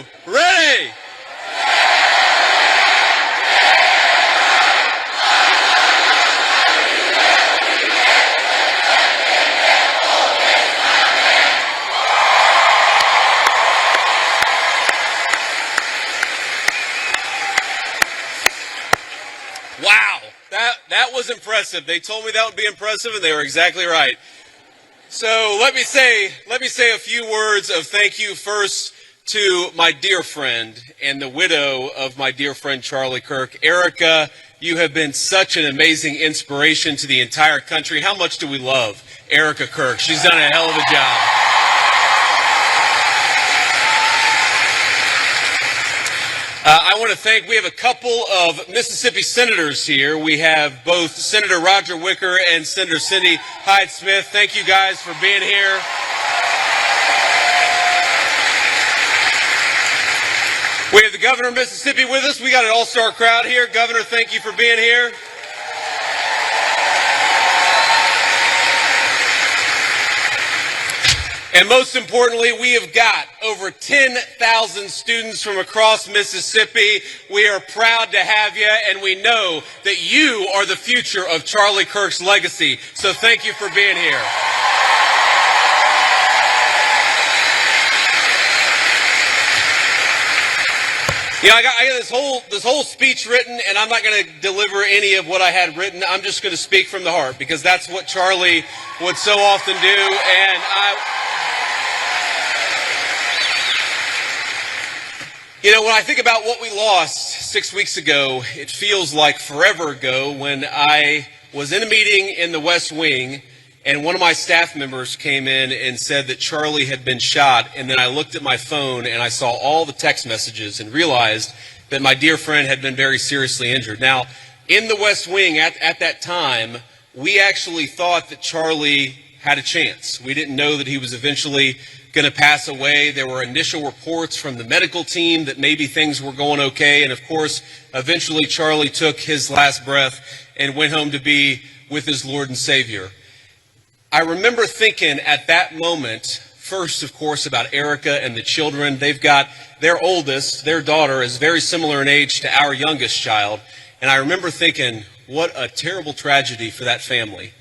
2, ready. Wow, that was impressive. They told me that would be impressive, and they were exactly right. So let me say a few words of thank you first to my dear friend and the widow of my dear friend Charlie Kirk. Erica, you have been such an amazing inspiration to the entire country. How much do we love Erica Kirk? She's done a hell of a job. I want to thank, we have a couple of Mississippi senators here. We have both Senator Roger Wicker and Senator Cindy Hyde-Smith. Thank you guys for being here. We have the governor of Mississippi with us. We got an all-star crowd here. Governor, thank you for being here. And most importantly, we have got over 10,000 students from across Mississippi. We are proud to have you, and we know that you are the future of Charlie Kirk's legacy. So thank you for being here. You know, I got this whole speech written, and I'm not going to deliver any of what I had written. I'm just going to speak from the heart, because that's what Charlie would so often do. And you know, when I think about what we lost 6 weeks ago, it feels like forever ago when I was in a meeting in the West Wing and one of my staff members came in and said that Charlie had been shot. And then I looked at my phone and I saw all the text messages and realized that my dear friend had been very seriously injured. Now, in the West Wing at that time, we actually thought that Charlie had a chance. We didn't know that he was eventually going to pass away. There were initial reports from the medical team that maybe things were going okay. And of course, eventually Charlie took his last breath and went home to be with his Lord and Savior. I remember thinking at that moment, first, of course, about Erica and the children. They've got their oldest, their daughter, is very similar in age to our youngest child. And I remember thinking, what a terrible tragedy for that family.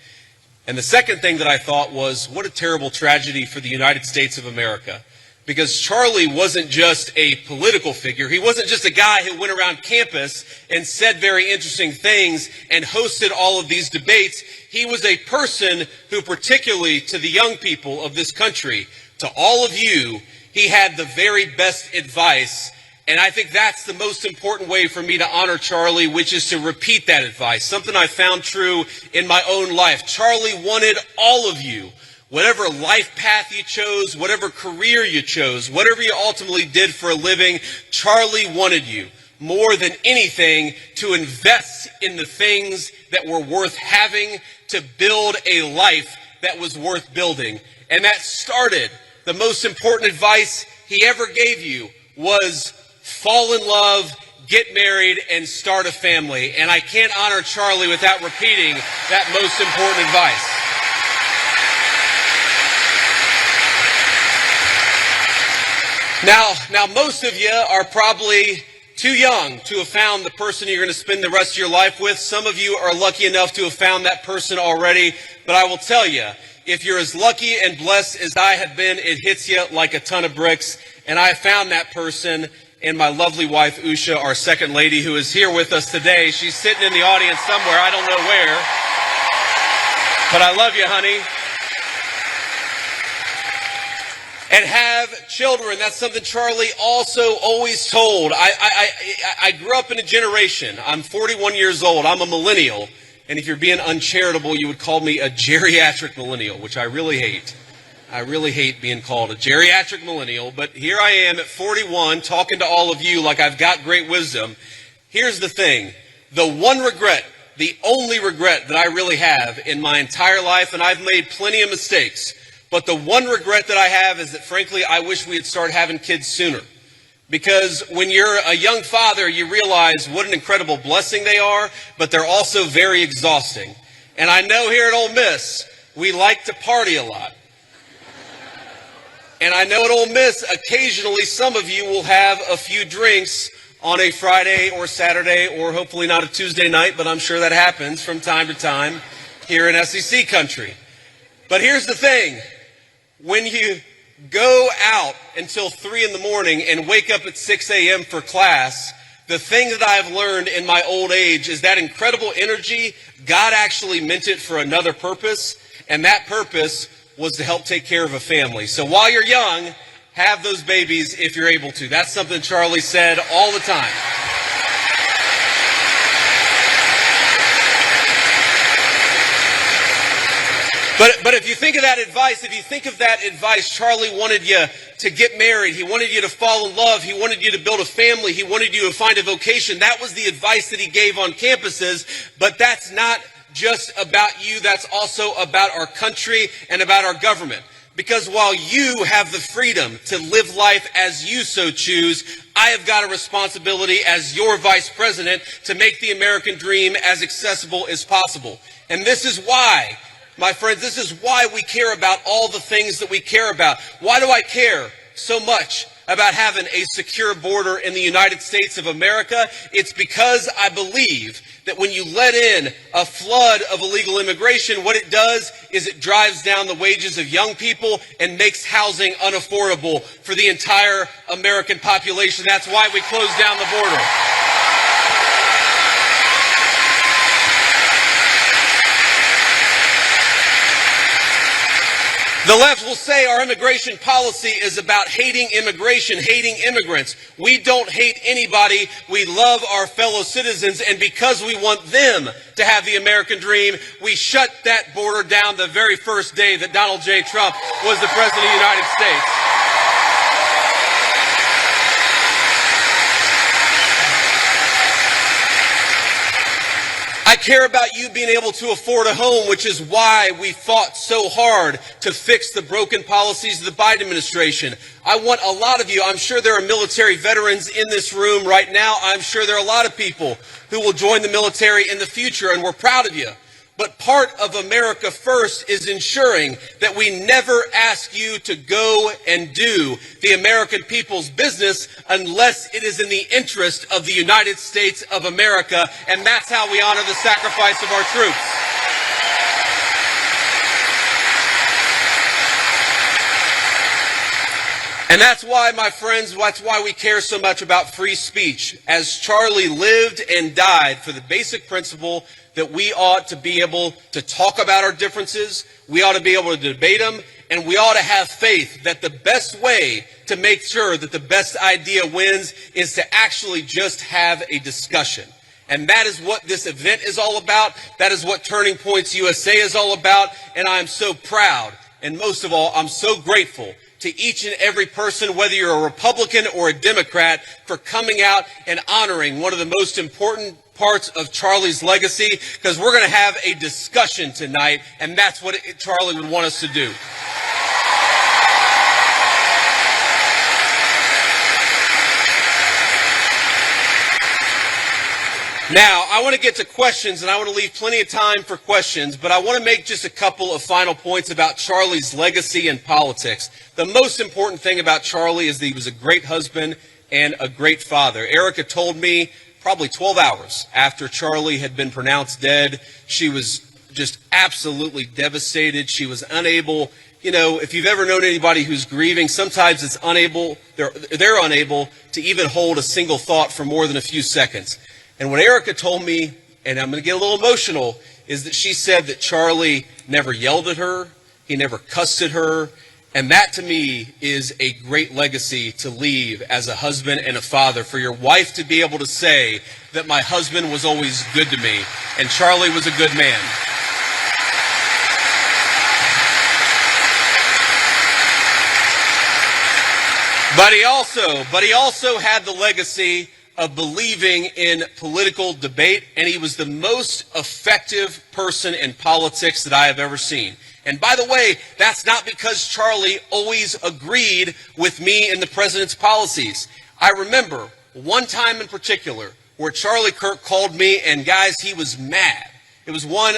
And the second thing that I thought was, what a terrible tragedy for the United States of America. Because Charlie wasn't just a political figure. He wasn't just a guy who went around campus and said very interesting things and hosted all of these debates. He was a person who, particularly to the young people of this country, to all of you, he had the very best advice. And I think that's the most important way for me to honor Charlie, which is to repeat that advice, something I found true in my own life. Charlie wanted all of you, whatever life path you chose, whatever career you chose, whatever you ultimately did for a living, Charlie wanted you more than anything to invest in the things that were worth having, to build a life that was worth building. And that started, the most important advice he ever gave you was fall in love, get married, and start a family. And I can't honor Charlie without repeating that most important advice. Now, most of you are probably too young to have found the person you're going to spend the rest of your life with. Some of you are lucky enough to have found that person already. But I will tell you, if you're as lucky and blessed as I have been, it hits you like a ton of bricks. And I found that person in my lovely wife, Usha, our second lady, who is here with us today. She's sitting in the audience somewhere. I don't know where. But I love you, honey. And have children. That's something Charlie also always told. I grew up in a generation. I'm 41 years old. I'm a millennial. And if you're being uncharitable, you would call me a geriatric millennial, which I really hate. I really hate being called a geriatric millennial. But here I am at 41 talking to all of you like I've got great wisdom. Here's the thing. The one regret, the only regret that I really have in my entire life, and I've made plenty of mistakes, but the one regret that I have is that, frankly, I wish we had started having kids sooner. Because when you're a young father, you realize what an incredible blessing they are, but they're also very exhausting. And I know here at Ole Miss, we like to party a lot. And I know at Ole Miss, occasionally some of you will have a few drinks on a Friday or Saturday or hopefully not a Tuesday night, but I'm sure that happens from time to time here in SEC country. But here's the thing. When you go out until 3 in the morning and wake up at 6 a.m. for class, the thing that I've learned in my old age is that incredible energy, God actually meant it for another purpose, and that purpose was to help take care of a family. So while you're young, have those babies if you're able to. That's something Charlie said all the time. But if you think of that advice, Charlie wanted you to get married. He wanted you to fall in love. He wanted you to build a family. He wanted you to find a vocation. That was the advice that he gave on campuses. But that's not just about you. That's also about our country and about our government. Because while you have the freedom to live life as you so choose, I have got a responsibility as your vice president to make the American dream as accessible as possible. And this is why, my friends, this is why we care about all the things that we care about. Why do I care so much about having a secure border in the United States of America? It's because I believe that when you let in a flood of illegal immigration, what it does is it drives down the wages of young people and makes housing unaffordable for the entire American population. That's why we closed down the border. The left will say our immigration policy is about hating immigration, hating immigrants. We don't hate anybody. We love our fellow citizens, and because we want them to have the American dream, we shut that border down the very first day that Donald J. Trump was the President of the United States. I care about you being able to afford a home, which is why we fought so hard to fix the broken policies of the Biden administration. I want a lot of you, I'm sure there are military veterans in this room right now. I'm sure there are a lot of people who will join the military in the future, and we're proud of you. But part of America First is ensuring that we never ask you to go and do the American people's business unless it is in the interest of the United States of America, and that's how we honor the sacrifice of our troops. And that's why, my friends, that's why we care so much about free speech, as Charlie lived and died for the basic principle that we ought to be able to talk about our differences, we ought to be able to debate them, and we ought to have faith that the best way to make sure that the best idea wins is to actually just have a discussion. And that is what this event is all about. That is what Turning Points USA is all about. And I'm so proud, and most of all, I'm so grateful to each and every person, whether you're a Republican or a Democrat, for coming out and honoring one of the most important parts of Charlie's legacy, because we're going to have a discussion tonight, and that's what Charlie would want us to do. Now, I want to get to questions, and I want to leave plenty of time for questions, but I want to make just a couple of final points about Charlie's legacy in politics. The most important thing about Charlie is that he was a great husband and a great father. Erica told me probably 12 hours after Charlie had been pronounced dead, she was just absolutely devastated. She was unable, if you've ever known anybody who's grieving, sometimes they're unable to even hold a single thought for more than a few seconds. And what Erica told me, and I'm going to get a little emotional, is that she said that Charlie never yelled at her, he never cussed at her, and that to me is a great legacy to leave as a husband and a father, for your wife to be able to say that my husband was always good to me, and Charlie was a good man. But he also had the legacy of believing in political debate, and he was the most effective person in politics that I have ever seen. And by the way, that's not because Charlie always agreed with me and the president's policies. I remember one time in particular where Charlie Kirk called me, and guys, he was mad. It was one,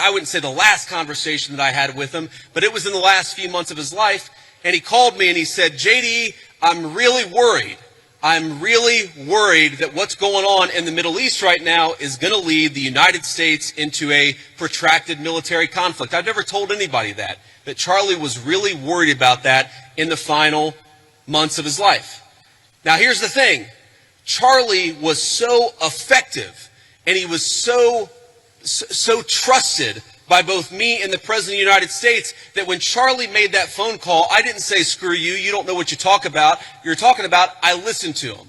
I wouldn't say the last conversation that I had with him, but it was in the last few months of his life. and he called me and he said, JD, I'm really worried. I'm really worried that what's going on in the Middle East right now is going to lead the United States into a protracted military conflict. I've never told anybody that Charlie was really worried about that in the final months of his life. Now, here's the thing. Charlie was so effective, and he was so trusted by both me and the President of the United States that when Charlie made that phone call, I didn't say, screw you, you don't know what you're talking about. I listened to him.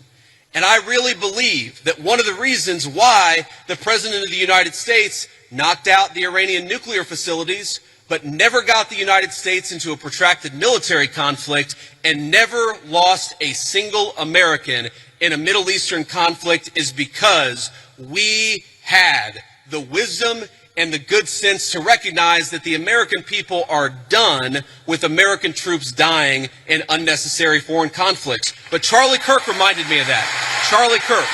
And I really believe that one of the reasons why the President of the United States knocked out the Iranian nuclear facilities, but never got the United States into a protracted military conflict and never lost a single American in a Middle Eastern conflict is because we had the wisdom and the good sense to recognize that the American people are done with American troops dying in unnecessary foreign conflicts. But Charlie Kirk reminded me of that. Charlie Kirk.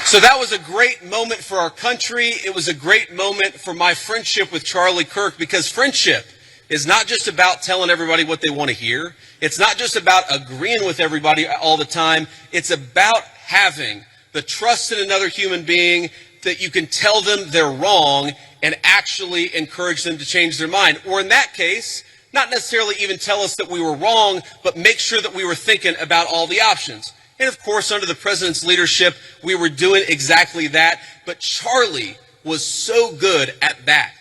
So that was a great moment for our country. It was a great moment for my friendship with Charlie Kirk, because friendship is not just about telling everybody what they want to hear. It's not just about agreeing with everybody all the time. It's about having the trust in another human being that you can tell them they're wrong and actually encourage them to change their mind. Or in that case, not necessarily even tell us that we were wrong, but make sure that we were thinking about all the options. And of course, under the president's leadership, we were doing exactly that. But Charlie was so good at that.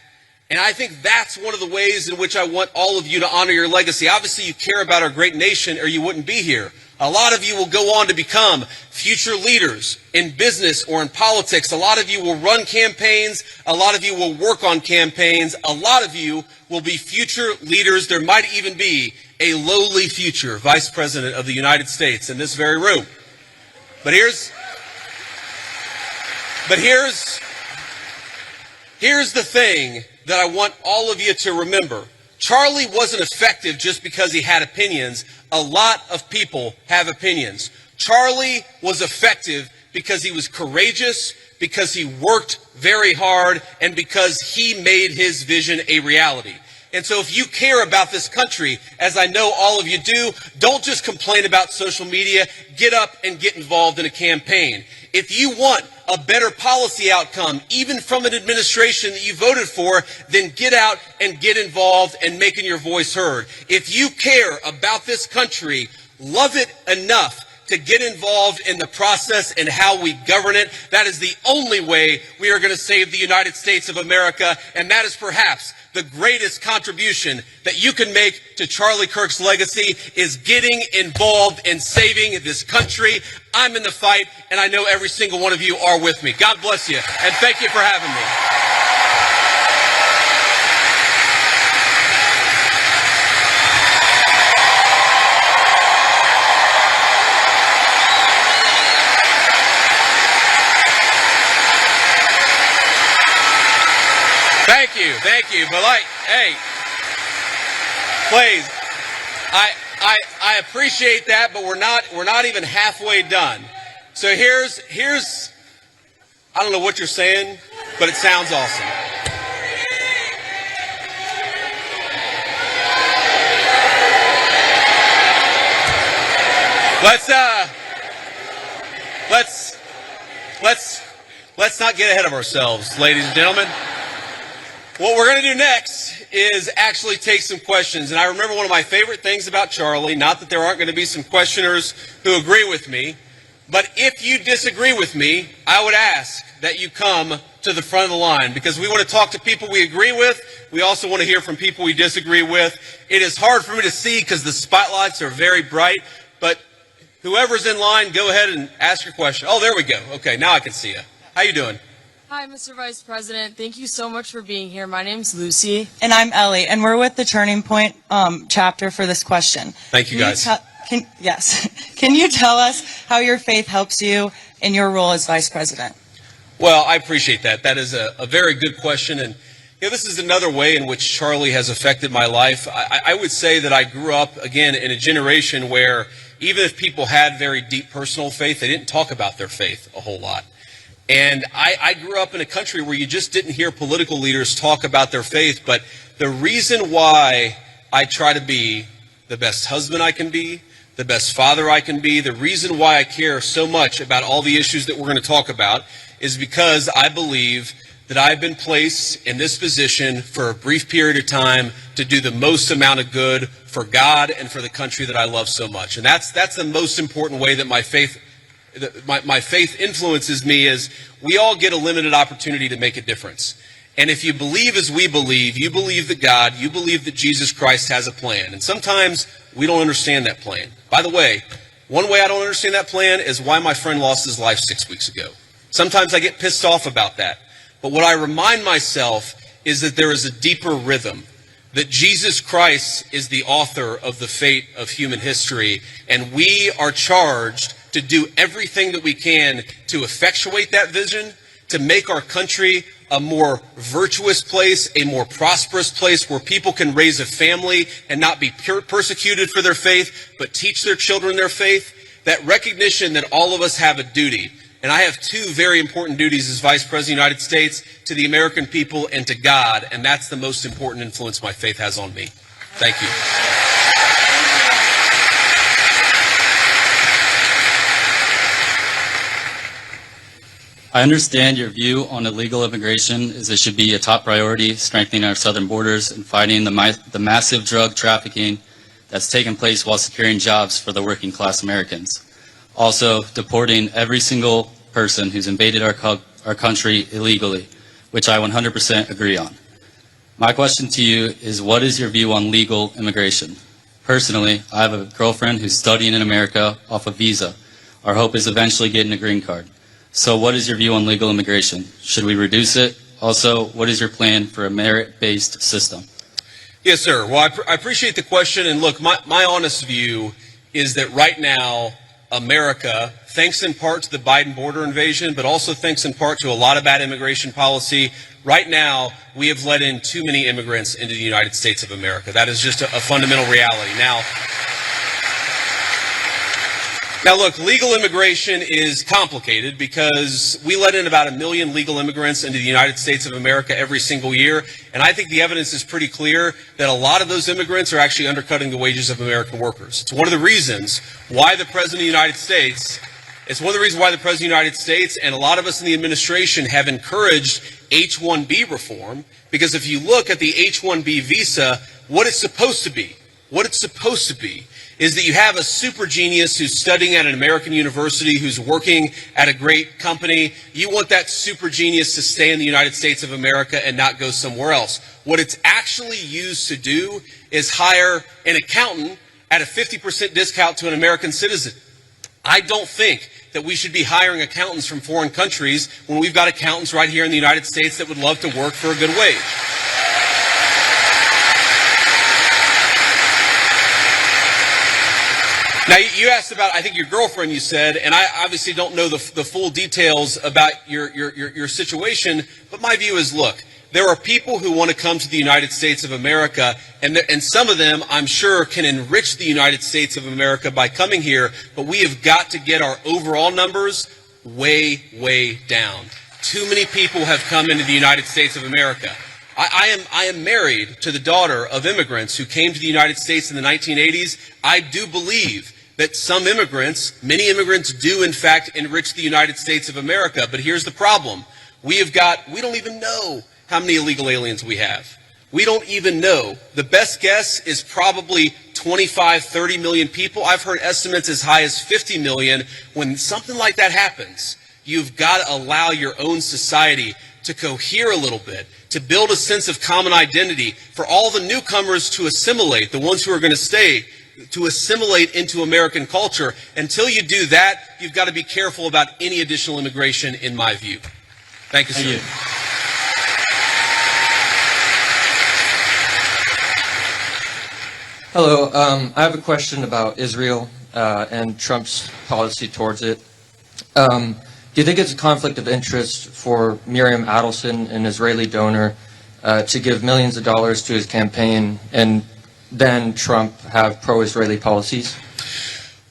And I think that's one of the ways in which I want all of you to honor your legacy. Obviously, you care about our great nation or you wouldn't be here. A lot of you will go on to become future leaders in business or in politics. A lot of you will run campaigns. A lot of you will work on campaigns. A lot of you will be future leaders. There might even be a lowly future Vice President of the United States in this very room. But here's the thing that I want all of you to remember. Charlie wasn't effective just because he had opinions. A lot of people have opinions. Charlie was effective because he was courageous, because he worked very hard, and because he made his vision a reality. And so if you care about this country, as I know all of you do, don't just complain about social media. Get up and get involved in a campaign. If you want a better policy outcome, even from an administration that you voted for, then get out and get involved and making your voice heard. If you care about this country, love it enough to get involved in the process and how we govern it. That is the only way we are going to save the United States of America, and that is perhaps the greatest contribution that you can make to Charlie Kirk's legacy is getting involved in saving this country. I'm in the fight, and I know every single one of you are with me. God bless you, and thank you for having me. Thank you. But hey, please, I appreciate that, but we're not even halfway done. So here's I don't know what you're saying, but it sounds awesome. Let's not get ahead of ourselves, ladies and gentlemen. What we're going to do next is actually take some questions. And I remember one of my favorite things about Charlie, not that there aren't going to be some questioners who agree with me, but if you disagree with me, I would ask that you come to the front of the line, because we want to talk to people we agree with. We also want to hear from people we disagree with. It is hard for me to see because the spotlights are very bright, but whoever's in line, go ahead and ask your question. Oh, there we go. Okay, now I can see you. How you doing? Hi, Mr. Vice President. Thank you so much for being here. My name's Lucy. And I'm Ellie, and we're with the Turning Point chapter for this question. Thank you, guys. Can you tell us how your faith helps you in your role as Vice President? Well, I appreciate that. That is a very good question. And this is another way in which Charlie has affected my life. I would say that I grew up, again, in a generation where even if people had very deep personal faith, they didn't talk about their faith a whole lot. And I grew up in a country where you just didn't hear political leaders talk about their faith. But the reason why I try to be the best husband I can be, the best father I can be, the reason why I care so much about all the issues that we're going to talk about is because I believe that I've been placed in this position for a brief period of time to do the most amount of good for God and for the country that I love so much. And that's the most important way that my faith influences me, is we all get a limited opportunity to make a difference. And if you believe as we believe, you believe that God, you believe that Jesus Christ has a plan. And sometimes we don't understand that plan. By the way, one way I don't understand that plan is why my friend lost his life 6 weeks ago. Sometimes I get pissed off about that. But what I remind myself is that there is a deeper rhythm, that Jesus Christ is the author of the fate of human history, and we are charged to do everything that we can to effectuate that vision, to make our country a more virtuous place, a more prosperous place where people can raise a family and not be persecuted for their faith, but teach their children their faith. That recognition that all of us have a duty. And I have two very important duties as Vice President of the United States, to the American people and to God, and that's the most important influence my faith has on me. Thank you. I understand your view on illegal immigration is it should be a top priority, strengthening our southern borders and fighting the massive drug trafficking that's taken place while securing jobs for the working class Americans. Also, deporting every single person who's invaded our country illegally, which I 100% agree on. My question to you is, what is your view on legal immigration? Personally, I have a girlfriend who's studying in America off a visa. Our hope is eventually getting a green card. So what is your view on legal immigration? Should we reduce it? Also, what is your plan for a merit-based system? Yes, sir. Well, I appreciate the question. And look, my honest view is that right now, America, thanks in part to the Biden border invasion, but also thanks in part to a lot of bad immigration policy, right now we have let in too many immigrants into the United States of America. That is just a fundamental reality. Now, look, legal immigration is complicated because we let in about 1 million legal immigrants into the United States of America every single year. And I think the evidence is pretty clear that a lot of those immigrants are actually undercutting the wages of American workers. It's one of the reasons why the President of the United States, and a lot of us in the administration have encouraged H-1B reform, because if you look at the H-1B visa, what it's supposed to be is that you have a super genius who's studying at an American university, who's working at a great company. You want that super genius to stay in the United States of America and not go somewhere else. What it's actually used to do is hire an accountant at a 50% discount to an American citizen. I don't think that we should be hiring accountants from foreign countries when we've got accountants right here in the United States that would love to work for a good wage. Now, you asked about, I think, your girlfriend, you said, and I obviously don't know the full details about your situation, but my view is, look, there are people who want to come to the United States of America, and some of them, I'm sure, can enrich the United States of America by coming here, but we have got to get our overall numbers way, way down. Too many people have come into the United States of America. I am married to the daughter of immigrants who came to the United States in the 1980s. I do believe that many immigrants do in fact enrich the United States of America. But here's the problem. We don't even know how many illegal aliens we have. We don't even know. The best guess is probably 25, 30 million people. I've heard estimates as high as 50 million. When something like that happens, you've got to allow your own society to cohere a little bit, to build a sense of common identity, for all the newcomers to assimilate, the ones who are going to stay, to assimilate into American culture. Until you do that, you've got to be careful about any additional immigration, in my view. Thank you, sir. Thank you. Hello, I have a question about Israel and Trump's policy towards it. Do you think it's a conflict of interest for Miriam Adelson, an Israeli donor, to give millions of dollars to his campaign and then Trump have pro-Israeli policies?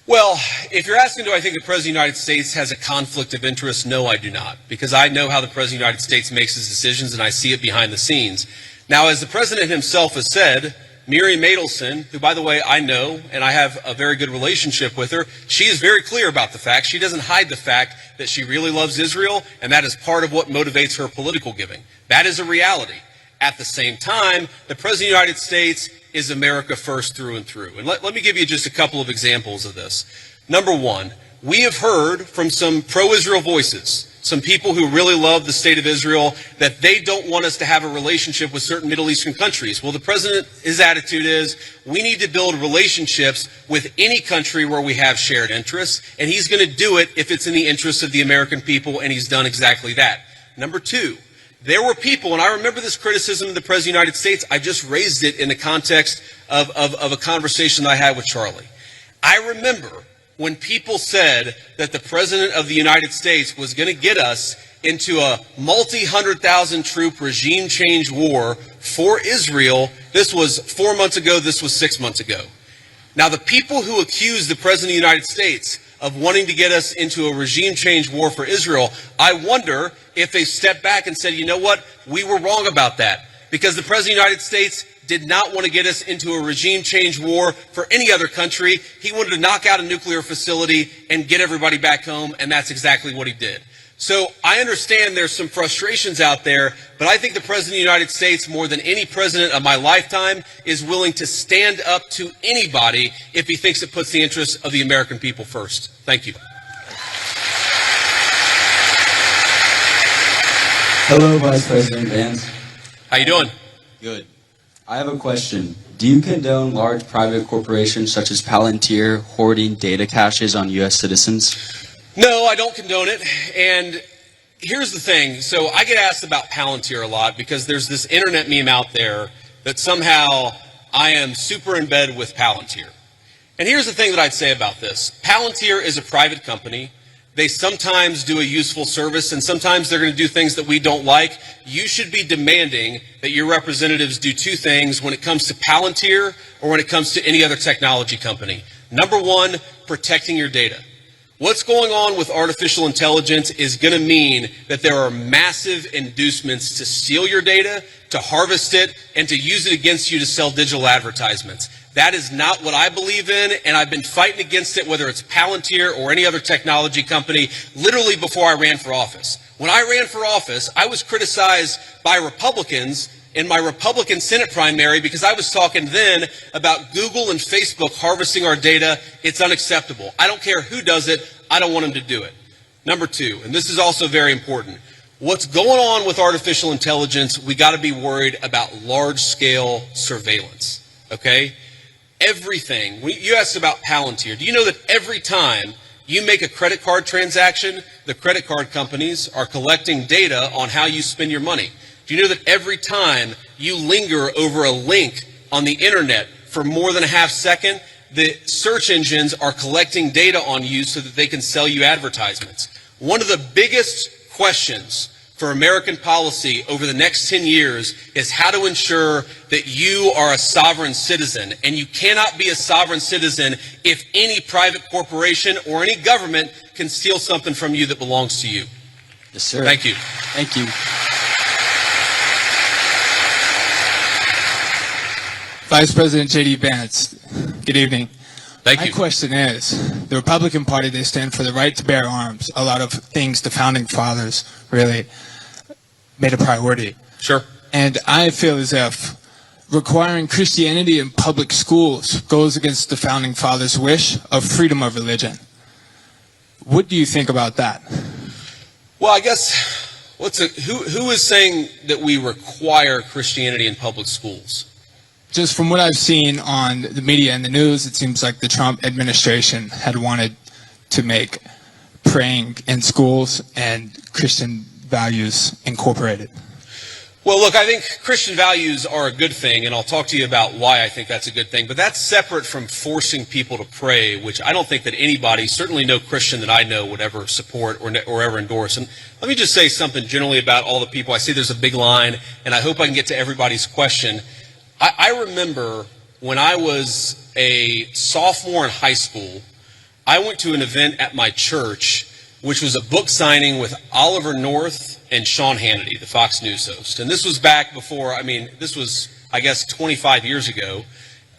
Well, if you're asking, do I think the President of the United States has a conflict of interest? No, I do not, because I know how the President of the United States makes his decisions, and I see it behind the scenes. Now, as the President himself has said, Miriam Adelson, who, by the way, I know, and I have a very good relationship with her, she is very clear about the fact. She doesn't hide the fact that she really loves Israel, and that is part of what motivates her political giving. That is a reality. At the same time, the President of the United States is America first through and through. And let me give you just a couple of examples of this. Number one, we have heard from some pro-Israel voices, some people who really love the state of Israel, that they don't want us to have a relationship with certain Middle Eastern countries. Well, the president, his attitude is, we need to build relationships with any country where we have shared interests, and he's going to do it if it's in the interest of the American people, and he's done exactly that. Number two, there were people, and I remember this criticism of the President of the United States, I just raised it in the context of a conversation that I had with Charlie. I remember when people said that the President of the United States was going to get us into a multi-100,000 troop regime change war for Israel. This was 4 months ago, this was 6 months ago. Now, the people who accused the President of the United States of wanting to get us into a regime change war for Israel, I wonder if they stepped back and said, you know what, we were wrong about that, because the President of the United States did not want to get us into a regime change war for any other country. He wanted to knock out a nuclear facility and get everybody back home, and that's exactly what he did. So I understand there's some frustrations out there, but I think the President of the United States, more than any president of my lifetime, is willing to stand up to anybody if he thinks it puts the interests of the American people first. Thank you. Hello, Vice President Vance. How you doing? Good. I have a question. Do you condone large private corporations such as Palantir hoarding data caches on U.S. citizens? No, I don't condone it. And here's the thing. So I get asked about Palantir a lot because there's this internet meme out there that somehow I am super in bed with Palantir. And here's the thing that I'd say about this. Palantir is a private company. They sometimes do a useful service, and sometimes they're going to do things that we don't like. You should be demanding that your representatives do two things when it comes to Palantir or when it comes to any other technology company. Number one, protecting your data. What's going on with artificial intelligence is going to mean that there are massive inducements to steal your data, to harvest it, and to use it against you to sell digital advertisements. That is not what I believe in, and I've been fighting against it, whether it's Palantir or any other technology company, literally before I ran for office. When I ran for office, I was criticized by Republicans in my Republican Senate primary because I was talking then about Google and Facebook harvesting our data. It's unacceptable. I don't care who does it. I don't want them to do it. Number two, and this is also very important, what's going on with artificial intelligence, we got to be worried about large-scale surveillance, okay? Everything. You asked about Palantir. Do you know that every time you make a credit card transaction, the credit card companies are collecting data on how you spend your money? Do you know that every time you linger over a link on the internet for more than a half second, the search engines are collecting data on you so that they can sell you advertisements? One of the biggest questions for American policy over the next 10 years is how to ensure that you are a sovereign citizen. And you cannot be a sovereign citizen if any private corporation or any government can steal something from you that belongs to you. Yes, sir. Thank you. Thank you. Vice President JD Vance, good evening. Thank My you. question is, the Republican Party, they stand for the right to bear arms. A lot of things the founding fathers really made a priority. Sure. And I feel as if requiring Christianity in public schools goes against the founding fathers' wish of freedom of religion. What do you think about that? Well, I guess, who is saying that we require Christianity in public schools? Just from what I've seen on the media and the news, it seems like the Trump administration had wanted to make praying in schools and Christian values incorporated. Well, look, I think Christian values are a good thing, and I'll talk to you about why I think that's a good thing. But that's separate from forcing people to pray, which I don't think that anybody, certainly no Christian that I know, would ever support or ever endorse. And let me just say something generally about all the people. I see there's a big line, and I hope I can get to everybody's question. I remember when I was a sophomore in high school, I went to an event at my church, which was a book signing with Oliver North and Sean Hannity, the Fox News host. And this was back before, this was, I guess, 25 years ago.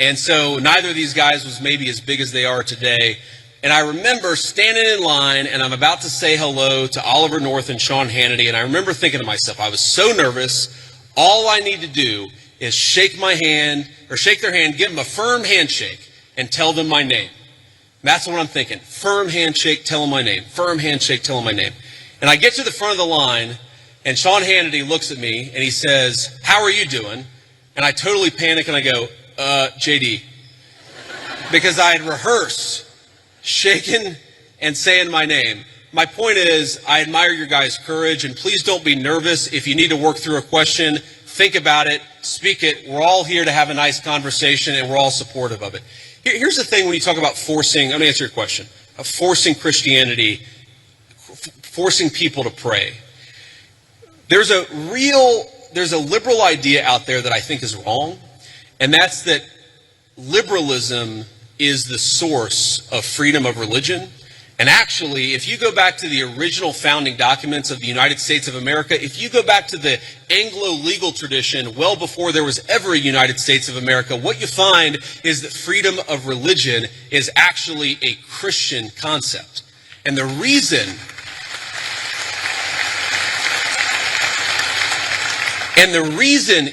And so neither of these guys was maybe as big as they are today. And I remember standing in line, and I'm about to say hello to Oliver North and Sean Hannity, and I remember thinking to myself, I was so nervous, all I need to do is shake their hand, give them a firm handshake, and tell them my name. That's what I'm thinking. Firm handshake, tell them my name. Firm handshake, tell them my name. And I get to the front of the line, and Sean Hannity looks at me, and he says, "How are you doing?" And I totally panic, and I go, JD. Because I had rehearsed shaking and saying my name. My point is, I admire your guys' courage, and please don't be nervous. If you need to work through a question, think about it, speak it. We're all here to have a nice conversation, and we're all supportive of it. Here's the thing when you talk about forcing, let me answer your question, forcing Christianity, forcing people to pray. There's a liberal idea out there that I think is wrong, and that's that liberalism is the source of freedom of religion. And actually, if you go back to the original founding documents of the United States of America, if you go back to the Anglo-legal tradition well before there was ever a United States of America, what you find is that freedom of religion is actually a Christian concept. And the reason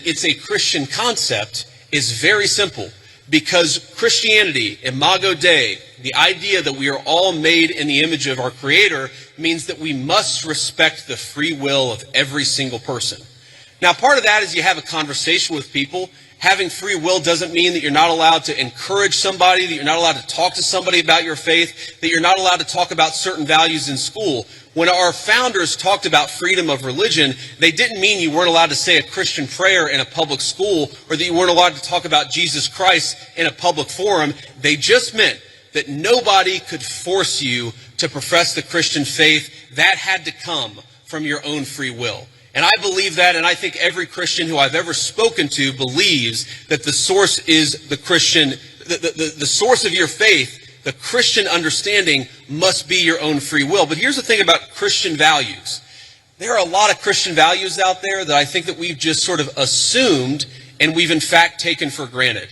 it's a Christian concept is very simple. Because Christianity, Imago Dei, the idea that we are all made in the image of our Creator, means that we must respect the free will of every single person. Now, part of that is you have a conversation with people. Having free will doesn't mean that you're not allowed to encourage somebody, that you're not allowed to talk to somebody about your faith, that you're not allowed to talk about certain values in school. When our founders talked about freedom of religion, they didn't mean you weren't allowed to say a Christian prayer in a public school or that you weren't allowed to talk about Jesus Christ in a public forum. They just meant that nobody could force you to profess the Christian faith. That had to come from your own free will. And I believe that, and I think every Christian who I've ever spoken to believes that the source is the Christian, the source of your faith. The Christian understanding must be your own free will. But here's the thing about Christian values. There are a lot of Christian values out there that I think that we've just sort of assumed and we've in fact taken for granted.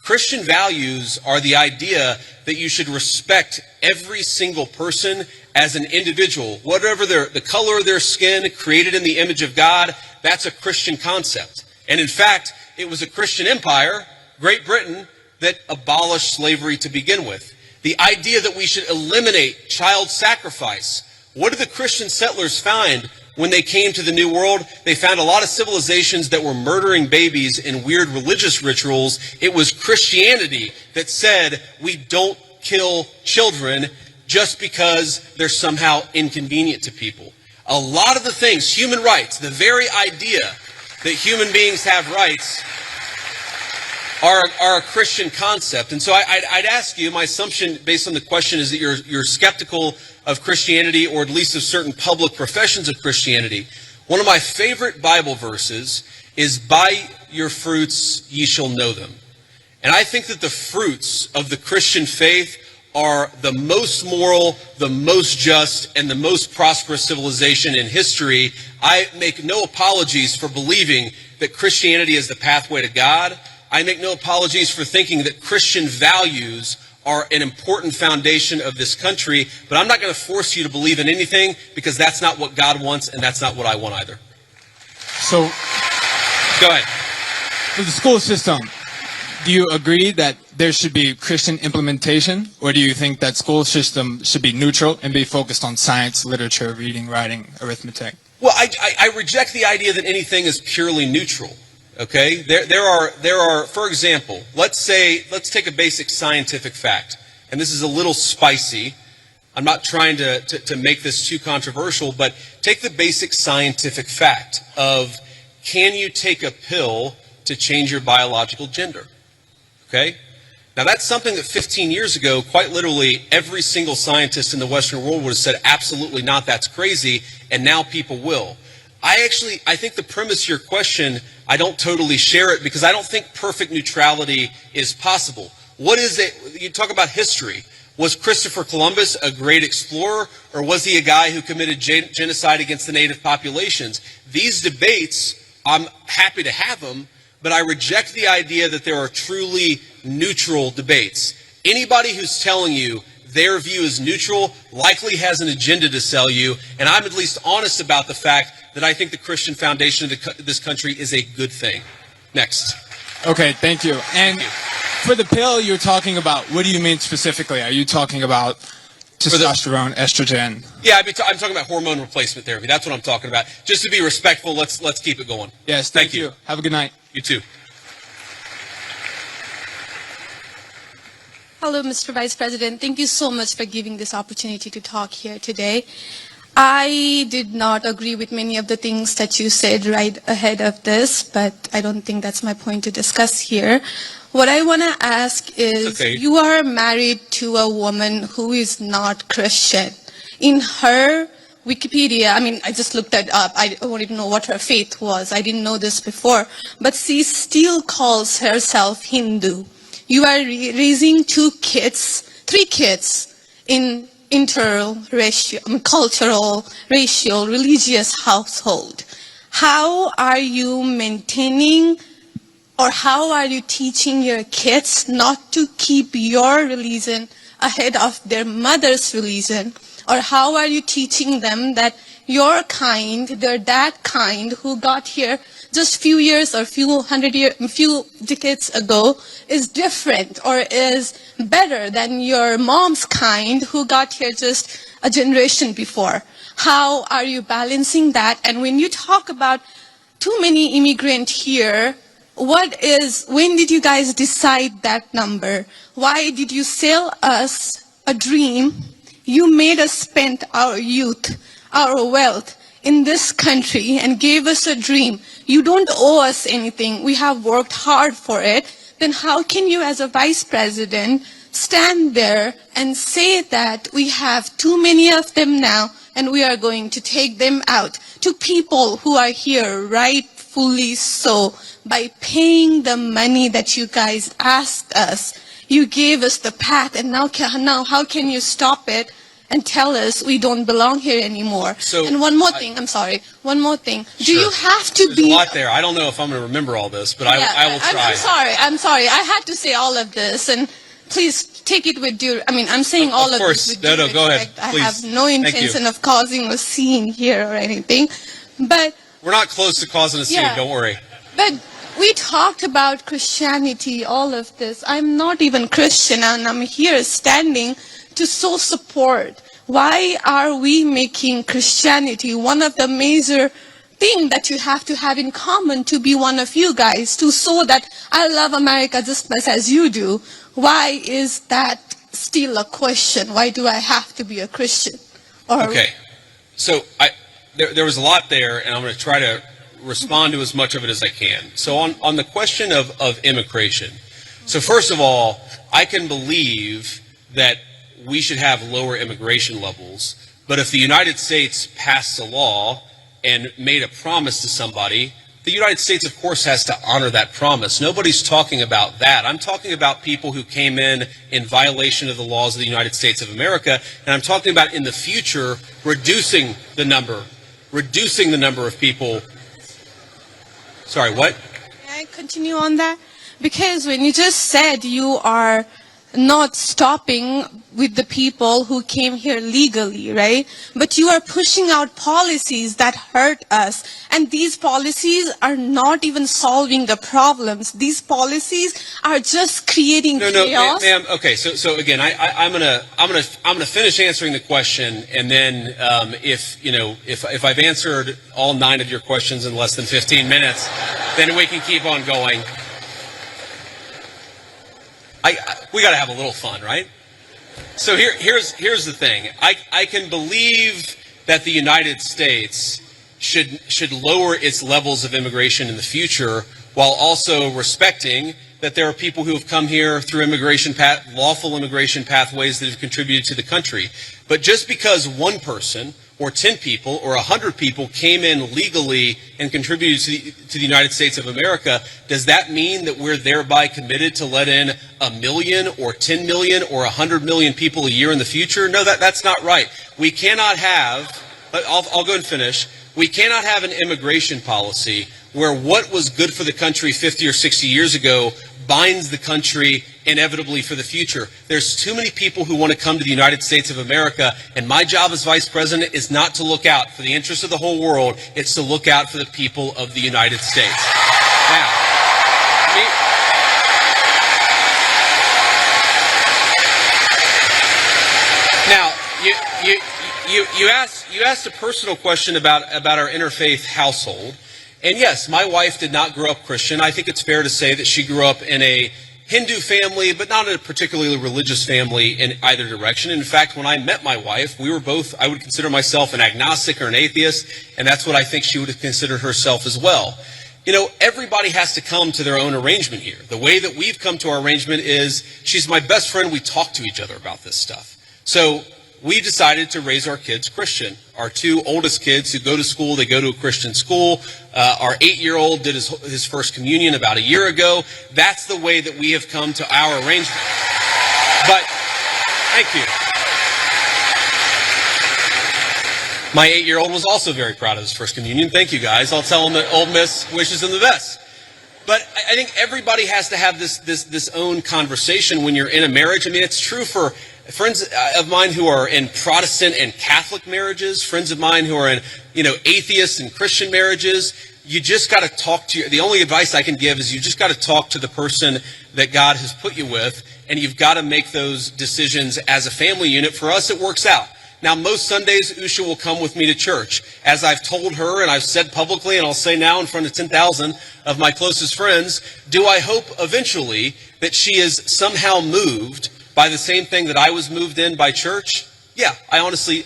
Christian values are the idea that you should respect every single person as an individual. Whatever the color of their skin, created in the image of God, that's a Christian concept. And in fact, it was a Christian empire, Great Britain, that abolished slavery to begin with. The idea that we should eliminate child sacrifice. What did the Christian settlers find when they came to the New World? They found a lot of civilizations that were murdering babies in weird religious rituals. It was Christianity that said we don't kill children just because they're somehow inconvenient to people. A lot of the things, human rights, the very idea that human beings have rights, are a Christian concept. And so I'd ask you, my assumption based on the question is that you're skeptical of Christianity, or at least of certain public professions of Christianity. One of my favorite Bible verses is, "By your fruits ye shall know them." And I think that the fruits of the Christian faith are the most moral, the most just, and the most prosperous civilization in history. I make no apologies for believing that Christianity is the pathway to God. I make no apologies for thinking that Christian values are an important foundation of this country, but I'm not going to force you to believe in anything, because that's not what God wants, and that's not what I want either. So, Go ahead. with the school system, do you agree that there should be Christian implementation, or do you think that school system should be neutral and be focused on science, literature, reading, writing, arithmetic? Well, I reject the idea that anything is purely neutral. Okay, there are, for example, let's take a basic scientific fact, and this is a little spicy. I'm not trying to make this too controversial, but take the basic scientific fact of, can you take a pill to change your biological gender? Okay, now that's something that 15 years ago, quite literally, every single scientist in the Western world would have said, absolutely not, that's crazy, and now people will. I think the premise of your question, I don't totally share it, because I don't think perfect neutrality is possible. What is it? You talk about history. Was Christopher Columbus a great explorer, or was he a guy who committed genocide against the native populations? These debates, I'm happy to have them, but I reject the idea that there are truly neutral debates. Anybody who's telling you their view is neutral likely has an agenda to sell you, and I'm at least honest about the fact that I think the Christian foundation of this country is a good thing. Next. Okay, thank you. And for the pill you're talking about, what do you mean specifically? Are you talking about testosterone, estrogen? Yeah, I'm talking about hormone replacement therapy. That's what I'm talking about. Just to be respectful, let's keep it going. Yes, thank you. Have a good night. You too. Hello, Mr. Vice President. Thank you so much for giving this opportunity to talk here today. I did not agree with many of the things that you said right ahead of this, but I don't think that's my point to discuss here. What I want to ask is, you are married to a woman who is not Christian. In her Wikipedia, I mean, I just looked it up. I don't even know what her faith was. I didn't know this before. But she still calls herself Hindu. You are raising three kids in cultural, racial, religious household. How are you maintaining, or how are you teaching your kids not to keep your religion ahead of their mother's religion? Or how are you teaching them that your kind, they're that kind who got here just few years or few decades ago is different or is better than your mom's kind who got here just a generation before? How are you balancing that? And when you talk about too many immigrants here, when did you guys decide that number? Why did you sell us a dream? You made us spend our youth, our wealth in this country and gave us a dream. You don't owe us anything. We have worked hard for it. Then how can you as a vice president stand there and say that we have too many of them now and we are going to take them out to people who are here rightfully so by paying the money that you guys asked us? You gave us the path, and now how can you stop it and tell us we don't belong here anymore? And one more thing, I'm sorry, one more thing. Sure. Do you have to There's be... a lot there. I don't know if I'm going to remember all this, but I will try. I'm sorry. I had to say all of this, and please take it with due... I mean, I'm saying all of this with due respect. Go ahead. Please. I have no intention of causing a scene here or anything, but... We're not close to causing a scene, don't worry. But we talked about Christianity, all of this. I'm not even Christian, and I'm here standing to show support. Why are we making Christianity one of the major things that you have to have in common to be one of you guys, to show that I love America just as much as you do? Why is that still a question? Why do I have to be a Christian? Okay, so there was a lot there, and I'm going to try to respond to as much of it as I can. So on the question of immigration, so first of all, I can believe that we should have lower immigration levels, but if the United States passed a law and made a promise to somebody, the United States, of course, has to honor that promise. Nobody's talking about that. I'm talking about people who came in violation of the laws of the United States of America, and I'm talking about in the future reducing the number of people. Sorry, what? May I continue on that? Because when you just said you are not stopping with the people who came here legally, right? But you are pushing out policies that hurt us. And these policies are not even solving the problems. These policies are just creating chaos. No, ma'am. Okay, so again, I'm gonna finish answering the question, and then if I've answered all 9 of your questions in less than 15 minutes, then we can keep on going. We got to have a little fun, right? So here's the thing. I can believe that the United States should lower its levels of immigration in the future, while also respecting that there are people who have come here through lawful immigration pathways that have contributed to the country. But just because one person or 10 people or 100 people came in legally and contributed to the United States of America, does that mean that we're thereby committed to let in 1 million or 10 million or 100 million people a year in the future? No, that's not right. We cannot have, I'll go and finish, we cannot have an immigration policy where what was good for the country 50 or 60 years ago binds the country inevitably for the future. There's too many people who want to come to the United States of America, and my job as vice president is not to look out for the interests of the whole world, it's to look out for the people of the United States. Now, you asked a personal question about our interfaith household. And yes, my wife did not grow up Christian. I think it's fair to say that she grew up in a Hindu family, but not in a particularly religious family in either direction. In fact, when I met my wife, we were both, I would consider myself an agnostic or an atheist, and that's what I think she would have considered herself as well. You know, everybody has to come to their own arrangement here. The way that we've come to our arrangement is she's my best friend. We talk to each other about this stuff. So we decided to raise our kids Christian. Our two oldest kids who go to school, they go to a Christian school. Our 8-year-old did his first communion about a year ago. That's the way that we have come to our arrangement. But, thank you. My 8-year-old was also very proud of his first communion. Thank you, guys. I'll tell him that Old Miss wishes him the best. But I think everybody has to have this own conversation when you're in a marriage. I mean, it's true for friends of mine who are in Protestant and Catholic marriages, friends of mine who are in, atheist and Christian marriages. You just got to talk to the only advice I can give is you just got to talk to the person that God has put you with, and you've got to make those decisions as a family unit. For us, it works out. Now, most Sundays, Usha will come with me to church. As I've told her, and I've said publicly, and I'll say now in front of 10,000 of my closest friends, do I hope eventually that she is somehow moved by the same thing that I was moved in by church? Yeah, I honestly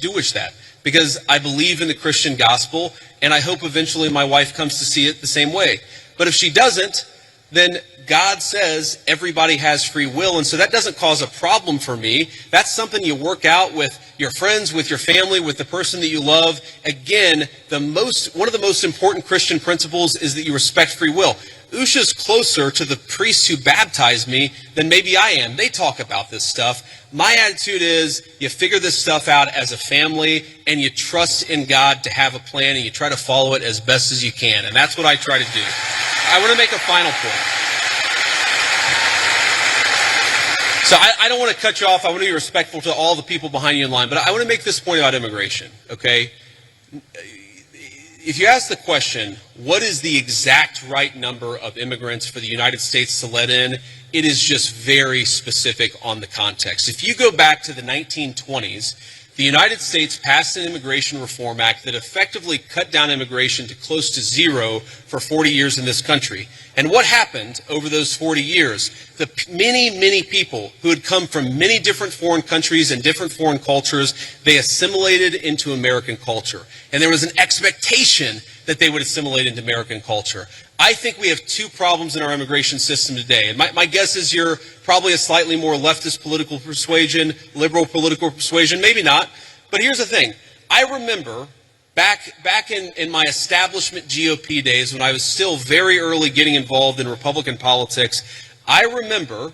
do wish that, because I believe in the Christian gospel, and I hope eventually my wife comes to see it the same way. But if she doesn't, then God says everybody has free will, and so that doesn't cause a problem for me. That's something you work out with your friends, with your family, with the person that you love. Again, one of the most important Christian principles is that you respect free will. Usha's closer to the priests who baptized me than maybe I am. They talk about this stuff. My attitude is you figure this stuff out as a family, and you trust in God to have a plan, and you try to follow it as best as you can. And that's what I try to do. I want to make a final point. So I don't want to cut you off. I want to be respectful to all the people behind you in line. But I want to make this point about immigration, okay? If you ask the question, what is the exact right number of immigrants for the United States to let in, it is just very specific on the context. If you go back to the 1920s, the United States passed an Immigration Reform Act that effectively cut down immigration to close to zero for 40 years in this country. And what happened over those 40 years? The many people who had come from many different foreign countries and different foreign cultures, they assimilated into American culture. And there was an expectation that they would assimilate into American culture. I think we have two problems in our immigration system today. And my guess is you're probably a slightly more leftist political persuasion, liberal political persuasion, maybe not. But here's the thing. I remember back in my establishment GOP days, when I was still very early getting involved in Republican politics, I remember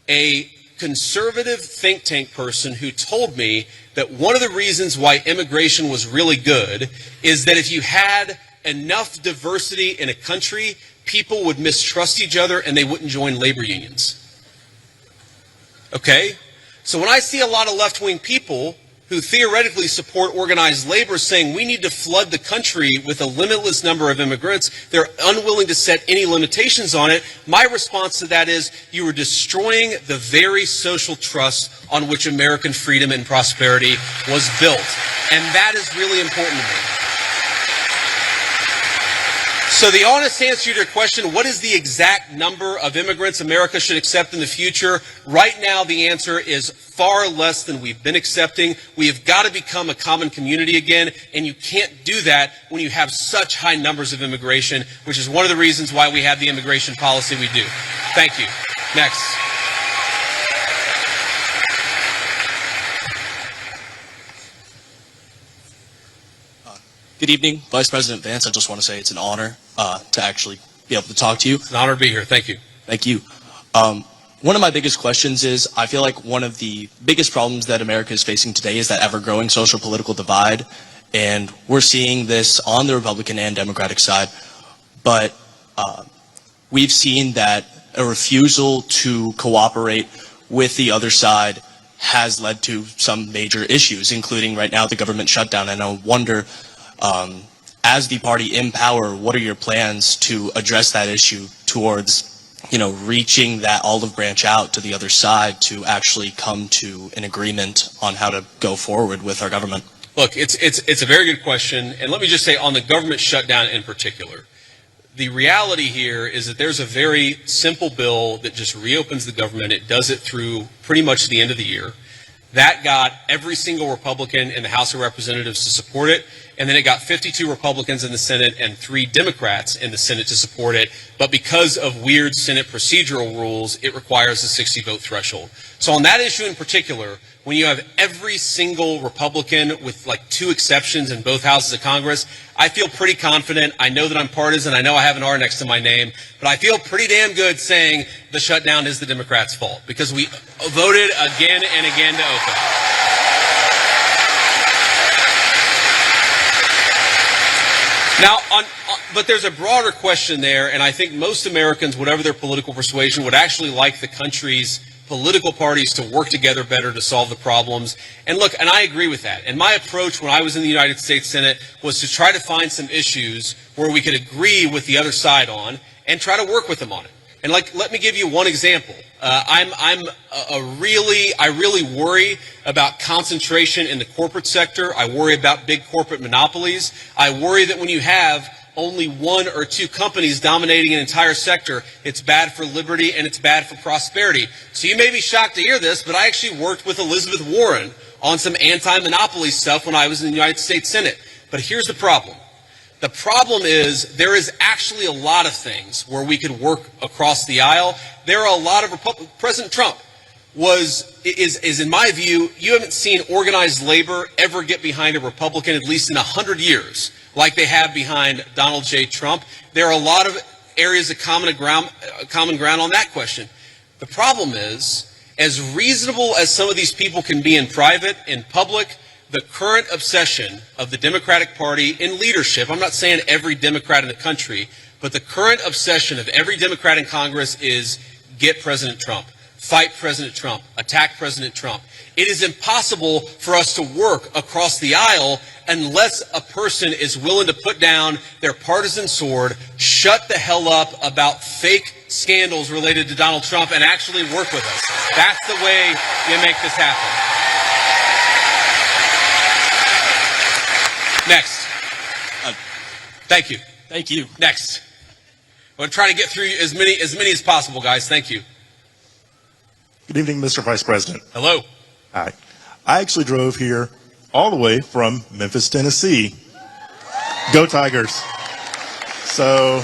a conservative think tank person who told me that one of the reasons why immigration was really good is that if you had enough diversity in a country, people would mistrust each other and they wouldn't join labor unions. Okay? So when I see a lot of left-wing people who theoretically support organized labor saying we need to flood the country with a limitless number of immigrants, they're unwilling to set any limitations on it. My response to that is you are destroying the very social trust on which American freedom and prosperity was built. And that is really important to me. So the honest answer to your question, what is the exact number of immigrants America should accept in the future? Right now, the answer is far less than we've been accepting. We have got to become a common community again, and you can't do that when you have such high numbers of immigration, which is one of the reasons why we have the immigration policy we do. Thank you. Next. Good evening, Vice President Vance. I just want to say it's an honor to actually be able to talk to you. It's an honor to be here. Thank you. Thank you. One of my biggest questions is, I feel like one of the biggest problems that America is facing today is that ever-growing social political divide, and we're seeing this on the Republican and Democratic side, but we've seen that a refusal to cooperate with the other side has led to some major issues, including right now the government shutdown, and I wonder, as the party in power, what are your plans to address that issue towards reaching that olive branch out to the other side to actually come to an agreement on how to go forward with our government? Look, it's a very good question, and let me just say on the government shutdown in particular, the reality here is that there's a very simple bill that just reopens the government. It does it through pretty much the end of the year. That got every single Republican in the House of Representatives to support it, and then it got 52 Republicans in the Senate and 3 Democrats in the Senate to support it. But because of weird Senate procedural rules, it requires a 60-vote threshold. So on that issue in particular, when you have every single Republican with like 2 exceptions in both houses of Congress, I feel pretty confident. I know that I'm partisan. I know I have an R next to my name, but I feel pretty damn good saying the shutdown is the Democrats' fault because we voted again and again to open. Now, but there's a broader question there, and I think most Americans, whatever their political persuasion, would actually like the country's political parties to work together better to solve the problems. And look, and I agree with that. And my approach when I was in the United States Senate was to try to find some issues where we could agree with the other side on and try to work with them on it. And let me give you one example. I really worry about concentration in the corporate sector. I worry about big corporate monopolies. I worry that when you have only 1 or 2 companies dominating an entire sector, it's bad for liberty and it's bad for prosperity. So you may be shocked to hear this, but I actually worked with Elizabeth Warren on some anti-monopoly stuff when I was in the United States Senate. But here's the problem. The problem is there is actually a lot of things where we could work across the aisle. There are a lot of President Trump is in my view, you haven't seen organized labor ever get behind a Republican at least in 100 years like they have behind Donald J. Trump. There are a lot of areas of common ground on that question. The problem is, as reasonable as some of these people can be in private, in public, the current obsession of the Democratic Party in leadership, I'm not saying every Democrat in the country, but the current obsession of every Democrat in Congress is get President Trump, fight President Trump, attack President Trump. It is impossible for us to work across the aisle unless a person is willing to put down their partisan sword, shut the hell up about fake scandals related to Donald Trump, and actually work with us. That's the way you make this happen. Next. Thank you. Thank you. Next. I'm going to try to get through as many as possible, guys. Thank you. Good evening, Mr. Vice President. Hello. Hi. I actually drove here all the way from Memphis, Tennessee. Go Tigers. So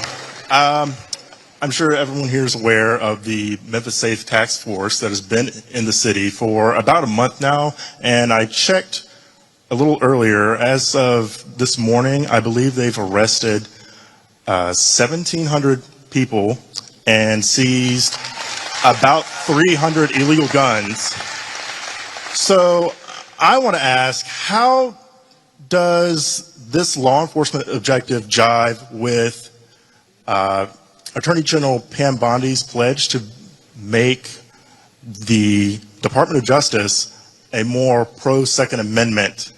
I'm sure everyone here is aware of the Memphis Safe Task Force that has been in the city for about a month now, and I checked a little earlier. As of this morning, I believe they've arrested 1,700 people and seized about 300 illegal guns. So I want to ask, how does this law enforcement objective jive with Attorney General Pam Bondi's pledge to make the Department of Justice a more pro-Second Amendment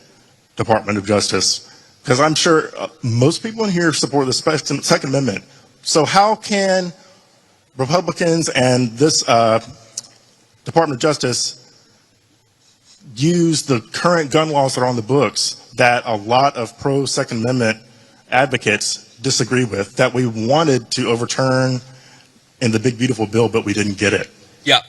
Department of Justice? Because I'm sure most people in here support the Second Amendment. So how can Republicans and this Department of Justice use the current gun laws that are on the books that a lot of pro-Second Amendment advocates disagree with, that we wanted to overturn in the big beautiful bill, but we didn't get it? Yeah.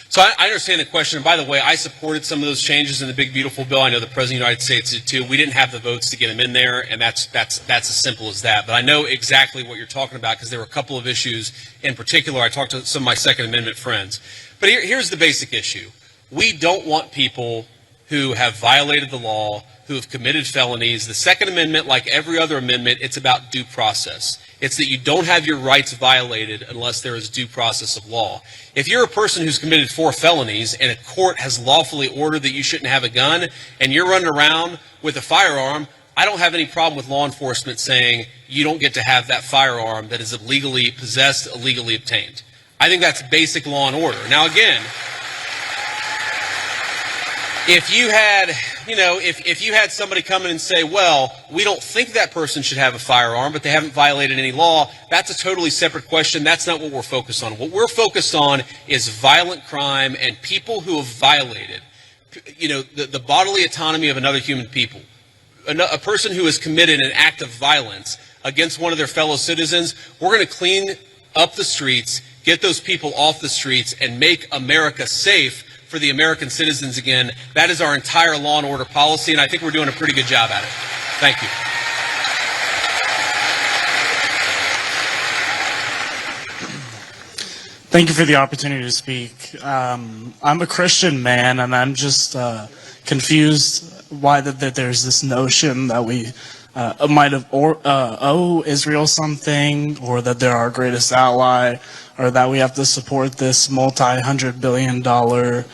So I understand the question. And by the way, I supported some of those changes in the big beautiful bill. I know the President of the United States did too. We didn't have the votes to get them in there, and that's as simple as that. But I know exactly what you're talking about because there were a couple of issues in particular. I talked to some of my Second Amendment friends. But here's the basic issue. We don't want people who have violated the law, who have committed felonies. The Second Amendment, like every other amendment, it's about due process. It's that you don't have your rights violated unless there is due process of law. If you're a person who's committed 4 felonies and a court has lawfully ordered that you shouldn't have a gun and you're running around with a firearm, I don't have any problem with law enforcement saying you don't get to have that firearm that is illegally possessed, illegally obtained. I think that's basic law and order. Now again, if you had somebody come in and say, well, we don't think that person should have a firearm, but they haven't violated any law, that's a totally separate question. That's not what we're focused on. What we're focused on is violent crime and people who have violated, the bodily autonomy of another human people. A person who has committed an act of violence against one of their fellow citizens, we're going to clean up the streets, get those people off the streets, and make America safe for the American citizens again. That is our entire law and order policy, and I think we're doing a pretty good job at it. Thank you. Thank you for the opportunity to speak. I'm a Christian man, and I'm just confused why that there's this notion that we might have owe Israel something, or that they're our greatest ally, or that we have to support this multi-hundred-billion-dollar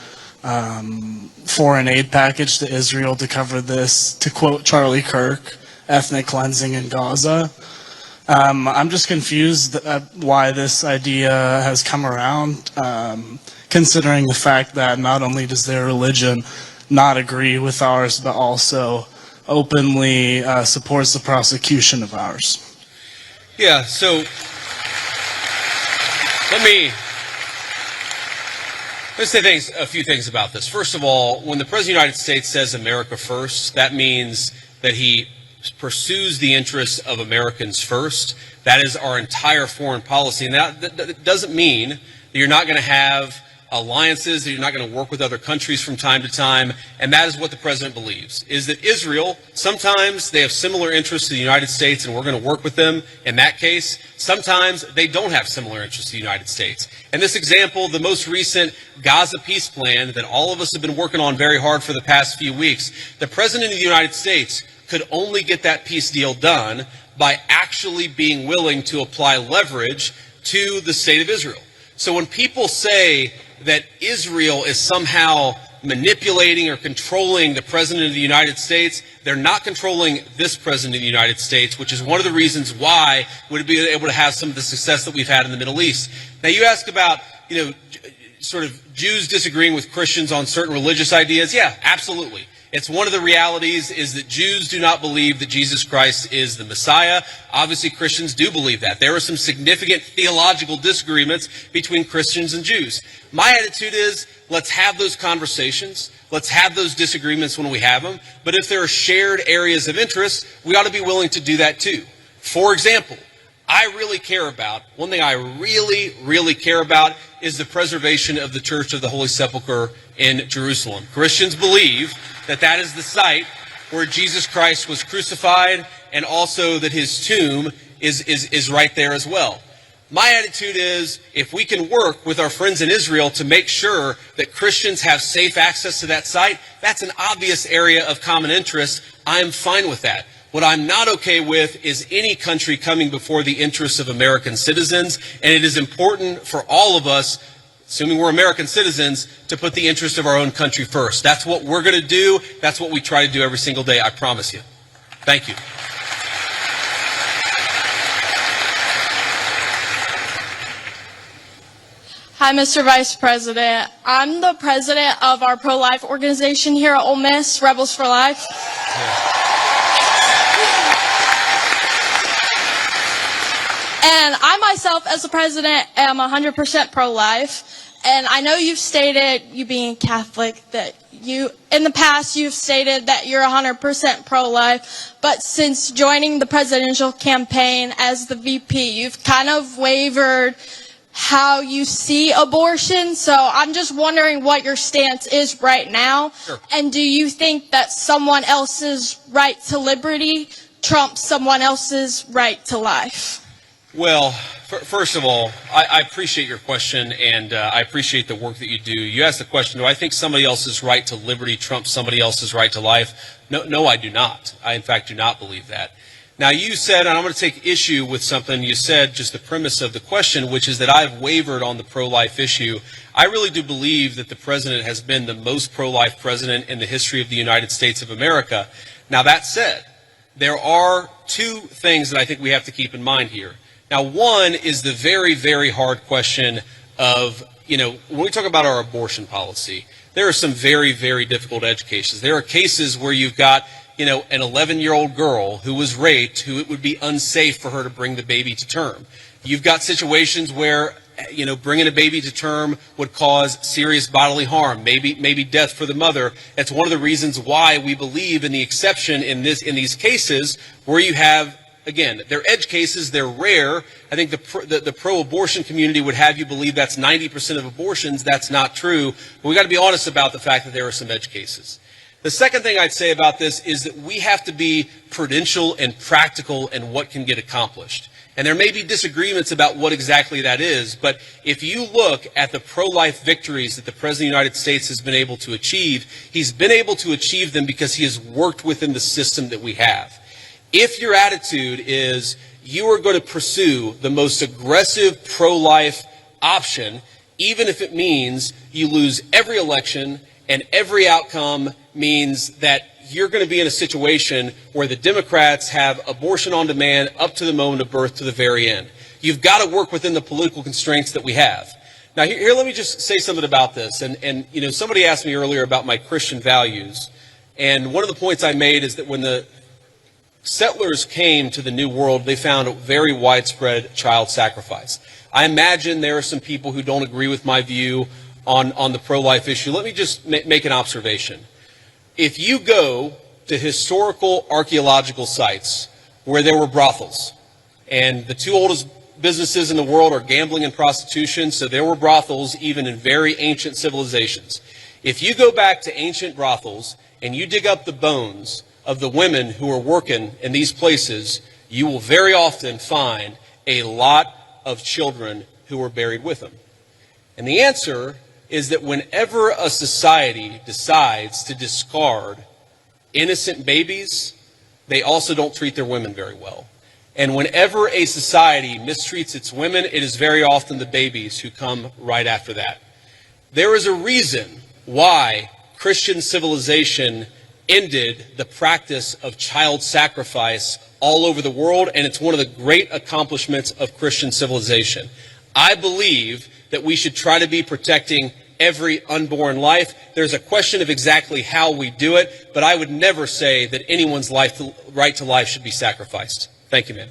foreign aid package to Israel to cover this, to quote Charlie Kirk, ethnic cleansing in Gaza. I'm just confused why this idea has come around, considering the fact that not only does their religion not agree with ours, but also openly supports the prosecution of ours. Yeah, so let me say a few things about this. First of all, when the President of the United States says America first, that means that he pursues the interests of Americans first. That is our entire foreign policy. And that doesn't mean that you're not going to have alliances, that you're not going to work with other countries from time to time. And that is what the President believes, is that Israel, sometimes they have similar interests to the United States and we're going to work with them in that case. Sometimes they don't have similar interests to the United States. And this example, the most recent Gaza peace plan that all of us have been working on very hard for the past few weeks, the President of the United States could only get that peace deal done by actually being willing to apply leverage to the state of Israel. So when people say that Israel is somehow manipulating or controlling the President of the United States, they're not controlling this President of the United States, which is one of the reasons why we'd be able to have some of the success that we've had in the Middle East. Now, you ask about, sort of Jews disagreeing with Christians on certain religious ideas. Yeah, absolutely. It's one of the realities is that Jews do not believe that Jesus Christ is the Messiah. Obviously, Christians do believe that. There are some significant theological disagreements between Christians and Jews. My attitude is, let's have those conversations. Let's have those disagreements when we have them. But if there are shared areas of interest, we ought to be willing to do that too. For example, one thing I really, really care about is the preservation of the Church of the Holy Sepulchre in Jerusalem. Christians believe that that is the site where Jesus Christ was crucified, and also that his tomb is right there as well. My attitude is, if we can work with our friends in Israel to make sure that Christians have safe access to that site, that's an obvious area of common interest. I'm fine with that. What I'm not okay with is any country coming before the interests of American citizens, and it is important for all of us, assuming we're American citizens, to put the interest of our own country first. That's what we're going to do. That's what we try to do every single day, I promise you. Thank you. Hi, Mr. Vice President. I'm the president of our pro-life organization here at Ole Miss, Rebels for Life. And I myself, as the president, am 100% pro-life. And I know you've stated, you being Catholic, that in the past you've stated that you're 100% pro-life. But since joining the presidential campaign as the VP, you've kind of wavered how you see abortion. So I'm just wondering what your stance is right now. Sure. And do you think that someone else's right to liberty trumps someone else's right to life? Well, First of all, I appreciate your question, and I appreciate the work that you do. You asked the question, do I think somebody else's right to liberty trumps somebody else's right to life? No, I do not. I, in fact, do not believe that. Now, you said, and I'm going to take issue with something you said, just the premise of the question, which is that I've wavered on the pro-life issue. I really do believe that the president has been the most pro-life president in the history of the United States of America. Now, that said, there are two things that I think we have to keep in mind here. Now, one is the very, very hard question of, when we talk about our abortion policy, there are some very, very difficult edge cases. There are cases where you've got, an 11-year-old girl who was raped, who it would be unsafe for her to bring the baby to term. You've got situations where, bringing a baby to term would cause serious bodily harm, maybe death for the mother. That's one of the reasons why we believe in the exception in these cases where you have, again, they're edge cases, they're rare. I think the pro-abortion community would have you believe that's 90% of abortions. That's not true. But we got to be honest about the fact that there are some edge cases. The second thing I'd say about this is that we have to be prudential and practical in what can get accomplished. And there may be disagreements about what exactly that is, but if you look at the pro-life victories that the President of the United States has been able to achieve, he's been able to achieve them because he has worked within the system that we have. If your attitude is you are going to pursue the most aggressive pro-life option, even if it means you lose every election and every outcome means that you're going to be in a situation where the Democrats have abortion on demand up to the moment of birth to the very end. You've got to work within the political constraints that we have. Now, here let me just say something about this. And somebody asked me earlier about my Christian values. And one of the points I made is that when the settlers came to the New World, they found a very widespread child sacrifice. I imagine there are some people who don't agree with my view on the pro-life issue. Let me just make an observation. If you go to historical archaeological sites where there were brothels, and the two oldest businesses in the world are gambling and prostitution, so there were brothels even in very ancient civilizations. If you go back to ancient brothels and you dig up the bones of the women who are working in these places, you will very often find a lot of children who were buried with them. And the answer is that whenever a society decides to discard innocent babies, they also don't treat their women very well. And whenever a society mistreats its women, it is very often the babies who come right after that. There is a reason why Christian civilization ended the practice of child sacrifice all over the world, and it's one of the great accomplishments of Christian civilization. I believe that we should try to be protecting every unborn life. There's a question of exactly how we do it, but I would never say that anyone's right to life should be sacrificed. Thank you, ma'am.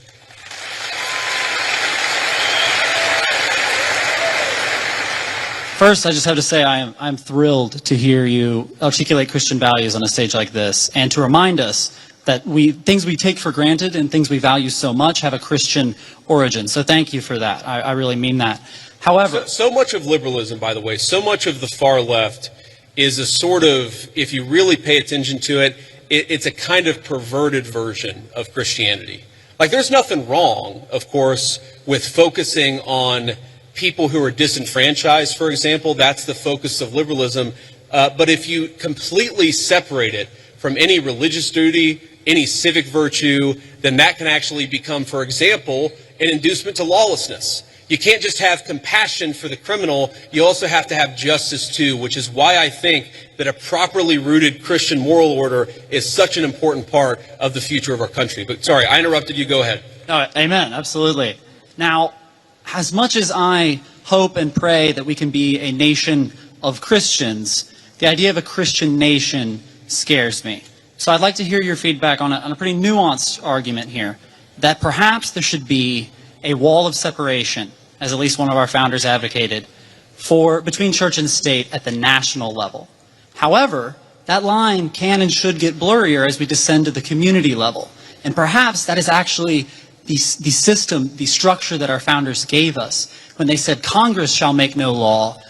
First, I just have to say I'm thrilled to hear you articulate Christian values on a stage like this, and to remind us that things we take for granted and things we value so much have a Christian origin. So thank you for that. I really mean that. However, so much of liberalism, by the way, so much of the far left is a sort of, if you really pay attention to it, it's a kind of perverted version of Christianity. Like, there's nothing wrong, of course, with focusing on people who are disenfranchised, for example. That's the focus of liberalism. But if you completely separate it from any religious duty, any civic virtue, then that can actually become, for example, an inducement to lawlessness. You can't just have compassion for the criminal, you also have to have justice too, which is why I think that a properly rooted Christian moral order is such an important part of the future of our country. But sorry, I interrupted you, go ahead. No, amen, absolutely. Now, as much as I hope and pray that we can be a nation of Christians, the idea of a Christian nation scares me. So I'd like to hear your feedback on a pretty nuanced argument here, that perhaps there should be a wall of separation, as at least one of our founders advocated, between church and state at the national level. However, that line can and should get blurrier as we descend to the community level. And perhaps that is actually the system, the structure that our founders gave us when they said Congress shall make no law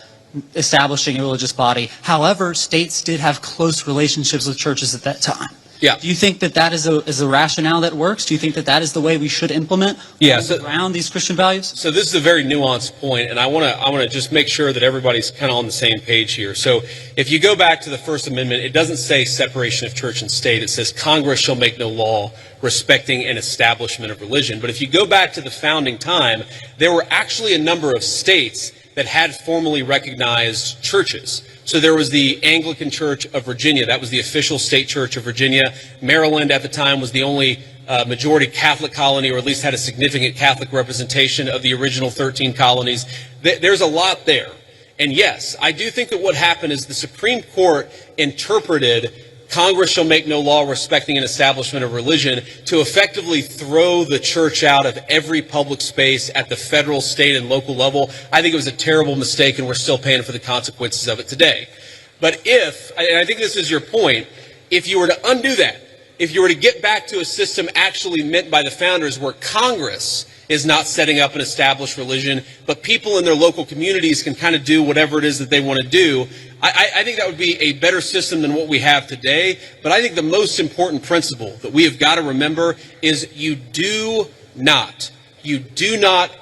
establishing a religious body. However, states did have close relationships with churches at that time. Yeah. Do you think that that is a rationale that works? Do you think that that is the way we should implement around these Christian values? So this is a very nuanced point, and I want to just make sure that everybody's kind of on the same page here. So if you go back to the First Amendment, it doesn't say separation of church and state. It says Congress shall make no law respecting an establishment of religion. But if you go back to the founding time, there were actually a number of states that had formally recognized churches. So there was the Anglican Church of Virginia. That was the official state church of Virginia. Maryland at the time was the only majority Catholic colony, or at least had a significant Catholic representation of the original 13 colonies. There's a lot there. And yes, I do think that what happened is the Supreme Court interpreted Congress shall make no law respecting an establishment of religion to effectively throw the church out of every public space at the federal, state, and local level. I think it was a terrible mistake, and we're still paying for the consequences of it today. But if, and I think this is your point, if you were to undo that, if you were to get back to a system actually meant by the founders where Congress is not setting up an established religion, but people in their local communities can kind of do whatever it is that they want to do, I think that would be a better system than what we have today. But I think the most important principle that we have got to remember is you do not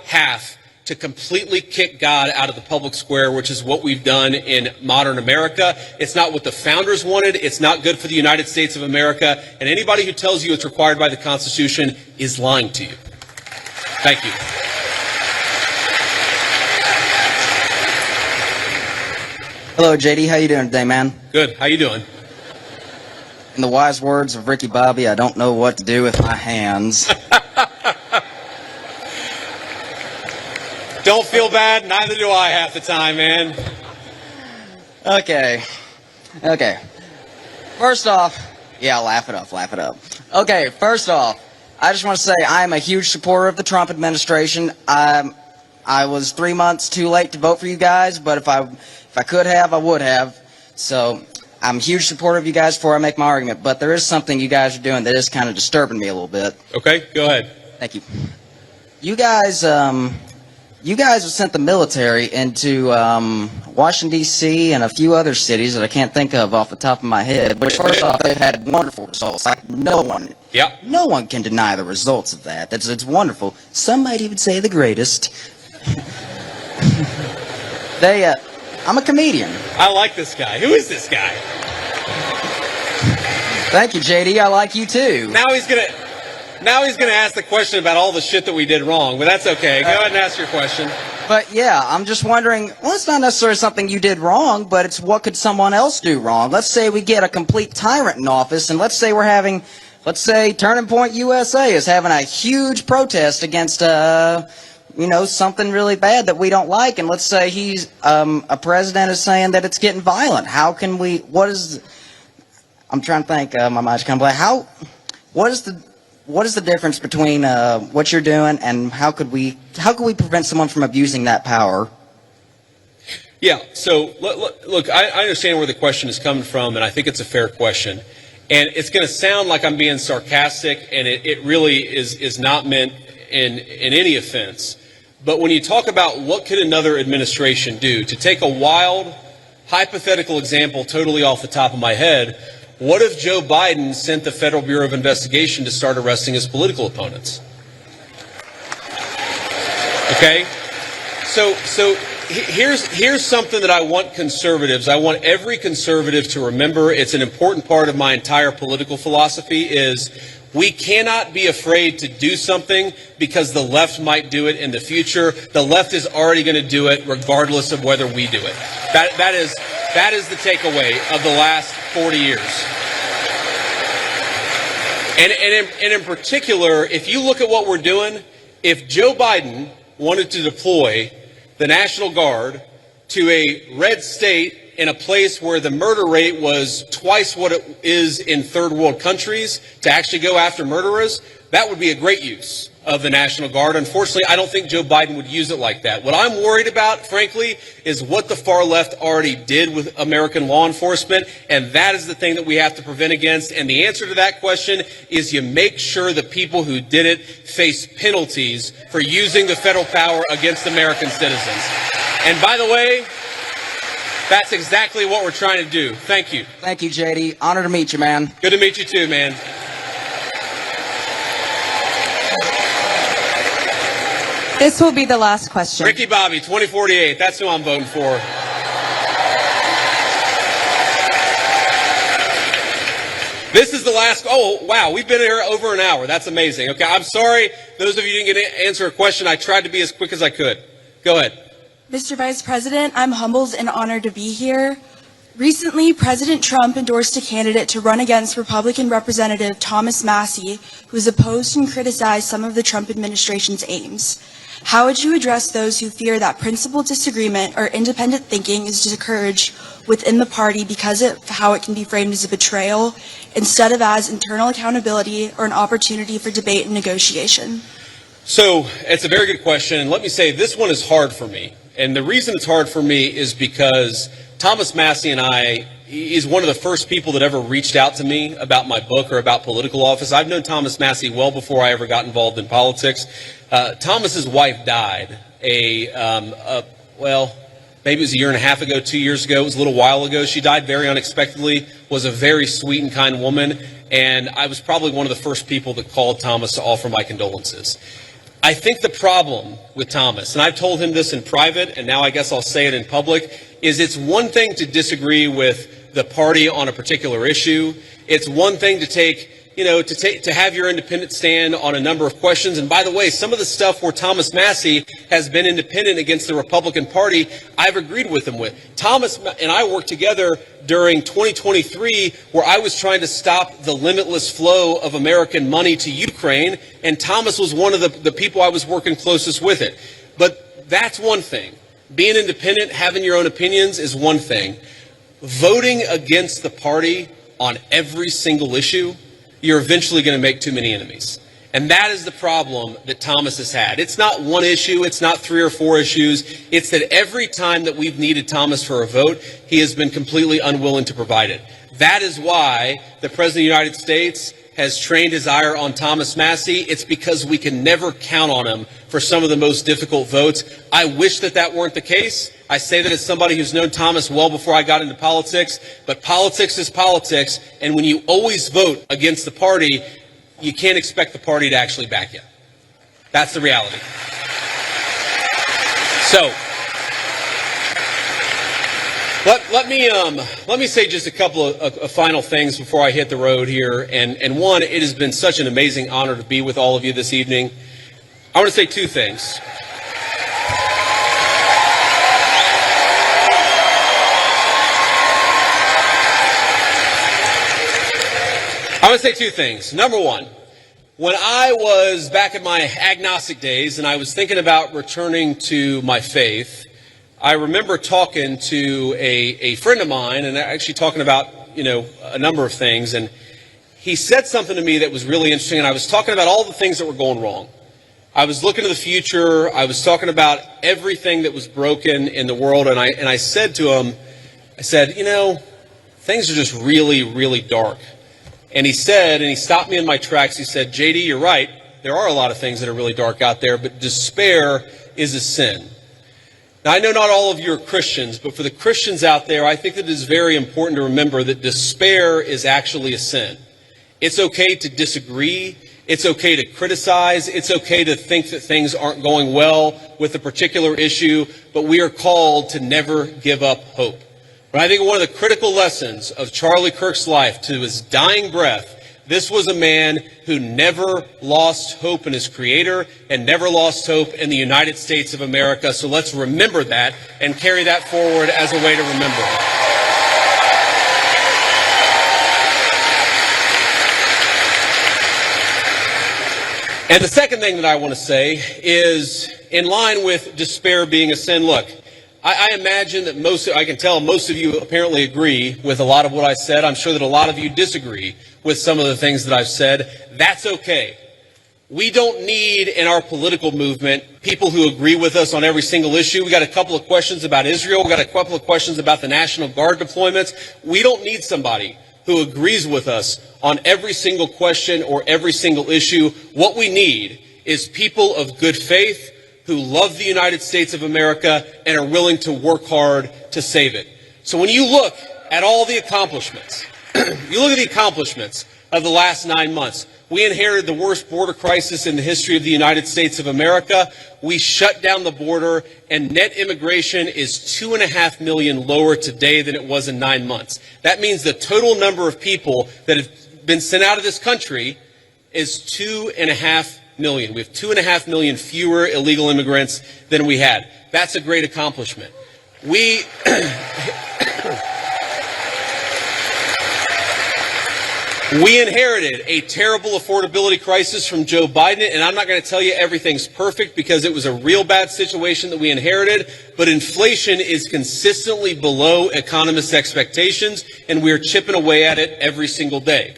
have to completely kick God out of the public square, which is what we've done in modern America. It's not what the founders wanted. It's not good for the United States of America. And anybody who tells you it's required by the Constitution is lying to you. Thank you. Hello, JD. How you doing today, man? Good. How you doing? In the wise words of Ricky Bobby, I don't know what to do with my hands. Don't feel bad. Neither do I half the time, man. Okay. First off, yeah, laugh it up. Okay, first off, I just want to say I'm a huge supporter of the Trump administration. I was 3 months too late to vote for you guys, but if I could have, I would have. So I'm a huge supporter of you guys before I make my argument. But there is something you guys are doing that is kind of disturbing me a little bit. Okay, go ahead. Thank you. You guys have sent the military into Washington, D.C. and a few other cities that I can't think of off the top of my head. But first off, they've had wonderful results. Like no one can deny the results of that. It's wonderful. Some might even say the greatest. I'm a comedian. I like this guy. Who is this guy? Thank you, JD. I like you too. Now he's gonna ask the question about all the shit that we did wrong, but that's okay. Go ahead and ask your question. But yeah, I'm just wondering, well, it's not necessarily something you did wrong, but it's what could someone else do wrong? Let's say we get a complete tyrant in office, and let's say Turning Point USA is having a huge protest against, something really bad that we don't like, and let's say he's, a president is saying that it's getting violent. How can we, I'm trying to think, my mind's kind of blank. What is the difference between what you're doing and how could we prevent someone from abusing that power? Yeah, so look, I understand where the question is coming from, and I think it's a fair question. And it's going to sound like I'm being sarcastic, and it really is not meant in any offense. But when you talk about what could another administration do, to take a wild, hypothetical example totally off the top of my head, what if Joe Biden sent the Federal Bureau of Investigation to start arresting his political opponents? Okay? So here's something that I want every conservative to remember. It's an important part of my entire political philosophy is we cannot be afraid to do something because the left might do it in the future. The left is already going to do it regardless of whether we do it. That is the takeaway of the last 40 years. And in particular, if you look at what we're doing, if Joe Biden wanted to deploy the National Guard to a red state in a place where the murder rate was twice what it is in third world countries to actually go after murderers, that would be a great use of the National Guard. Unfortunately, I don't think Joe Biden would use it like that. What I'm worried about, frankly, is what the far left already did with American law enforcement, and that is the thing that we have to prevent against. And the answer to that question is you make sure the people who did it face penalties for using the federal power against American citizens. And by the way, That's exactly what we're trying to do. Thank you. Thank you, JD. Honor to meet you, man. Good to meet you too, man. This will be the last question. Ricky Bobby, 2048. That's who I'm voting for. This is the last. Oh, wow. We've been here over an hour. That's amazing. Okay, I'm sorry. Those of you who didn't get to answer a question, I tried to be as quick as I could. Go ahead. Mr. Vice President, I'm humbled and honored to be here. Recently, President Trump endorsed a candidate to run against Republican Representative Thomas Massie, who is opposed and criticized some of the Trump administration's aims. How would you address those who fear that principled disagreement or independent thinking is discouraged within the party because of how it can be framed as a betrayal instead of as internal accountability or an opportunity for debate and negotiation? So it's a very good question. And let me say this one is hard for me. And the reason it's hard for me is because Thomas Massie and I, he's one of the first people that ever reached out to me about my book or about political office. I've known Thomas Massie well before I ever got involved in politics. Thomas's wife died well, maybe it was a year and a half ago, 2 years ago. It was a little while ago. She died very unexpectedly, was a very sweet and kind woman. And I was probably one of the first people that called Thomas to offer my condolences. I think the problem with Thomas, and I've told him this in private, and now I guess I'll say it in public, is it's one thing to disagree with the party on a particular issue. It's one thing to to have your independent stand on a number of questions. And by the way, some of the stuff where Thomas Massie has been independent against the Republican Party, I've agreed with him with. Thomas and I worked together during 2023 where I was trying to stop the limitless flow of American money to Ukraine, and Thomas was one of the people I was working closest with it. But that's one thing. Being independent, having your own opinions is one thing. Voting against the party on every single issue, you're eventually going to make too many enemies. And that is the problem that Thomas has had. It's not one issue. It's not 3 or 4 issues. It's that every time that we've needed Thomas for a vote, he has been completely unwilling to provide it. That is why the President of the United States has trained his ire on Thomas Massie. It's because we can never count on him for some of the most difficult votes. I wish that that weren't the case. I say that as somebody who's known Thomas well before I got into politics, but politics is politics, and when you always vote against the party, you can't expect the party to actually back you. That's the reality. So, let me say just a couple of final things before I hit the road here. And one, it has been such an amazing honor to be with all of you this evening. I want to say 2 things. I want to say 2 things. Number one, when I was back in my agnostic days and I was thinking about returning to my faith, I remember talking to a friend of mine and actually talking about, a number of things. And he said something to me that was really interesting. And I was talking about all the things that were going wrong. I was looking to the future. I was talking about everything that was broken in the world. And I said to him, things are just really, really dark. And he stopped me in my tracks. He said, JD, you're right. There are a lot of things that are really dark out there, but despair is a sin. Now, I know not all of you are Christians, but for the Christians out there, I think that it is very important to remember that despair is actually a sin. It's okay to disagree. It's okay to criticize. It's okay to think that things aren't going well with a particular issue, but we are called to never give up hope. But I think one of the critical lessons of Charlie Kirk's life to his dying breath, this was a man who never lost hope in his Creator and never lost hope in the United States of America. So let's remember that and carry that forward as a way to remember. And the second thing that I want to say is, in line with despair being a sin, look, I imagine that I can tell most of you apparently agree with a lot of what I said. I'm sure that a lot of you disagree with some of the things that I've said. That's okay. We don't need in our political movement people who agree with us on every single issue. We got a couple of questions about Israel. We got a couple of questions about the National Guard deployments. We don't need somebody who agrees with us on every single question or every single issue. What we need is people of good faith who love the United States of America and are willing to work hard to save it. So when you look at all the accomplishments, you look at the accomplishments of the last 9 months. We inherited the worst border crisis in the history of the United States of America. We shut down the border, and net immigration is 2.5 million lower today than it was in 9 months. That means the total number of people that have been sent out of this country is 2.5 million. We have 2.5 million fewer illegal immigrants than we had. That's a great accomplishment. We inherited a terrible affordability crisis from Joe Biden, and I'm not going to tell you everything's perfect because it was a real bad situation that we inherited, but inflation is consistently below economists' expectations, and we're chipping away at it every single day.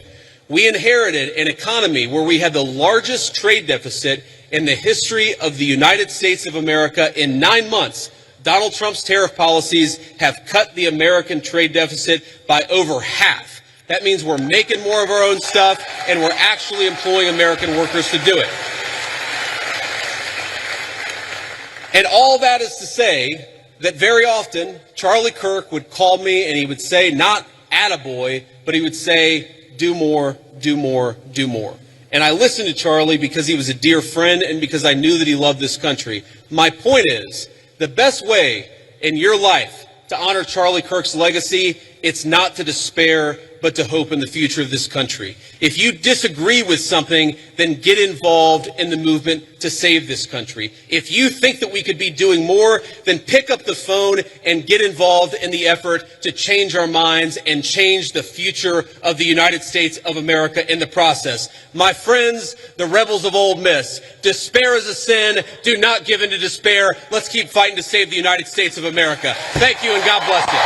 We inherited an economy where we had the largest trade deficit in the history of the United States of America. In 9 months, Donald Trump's tariff policies have cut the American trade deficit by over half. That means we're making more of our own stuff, and we're actually employing American workers to do it. And all that is to say that very often, Charlie Kirk would call me and he would say, not attaboy, but he would say, do more, do more, do more. And I listened to Charlie because he was a dear friend and because I knew that he loved this country. My point is, the best way in your life to honor Charlie Kirk's legacy, it's not to despair, but to hope in the future of this country. If you disagree with something, then get involved in the movement to save this country. If you think that we could be doing more, then pick up the phone and get involved in the effort to change our minds and change the future of the United States of America in the process. My friends, the rebels of Ole Miss, despair is a sin. Do not give in to despair. Let's keep fighting to save the United States of America. Thank you, and God bless you.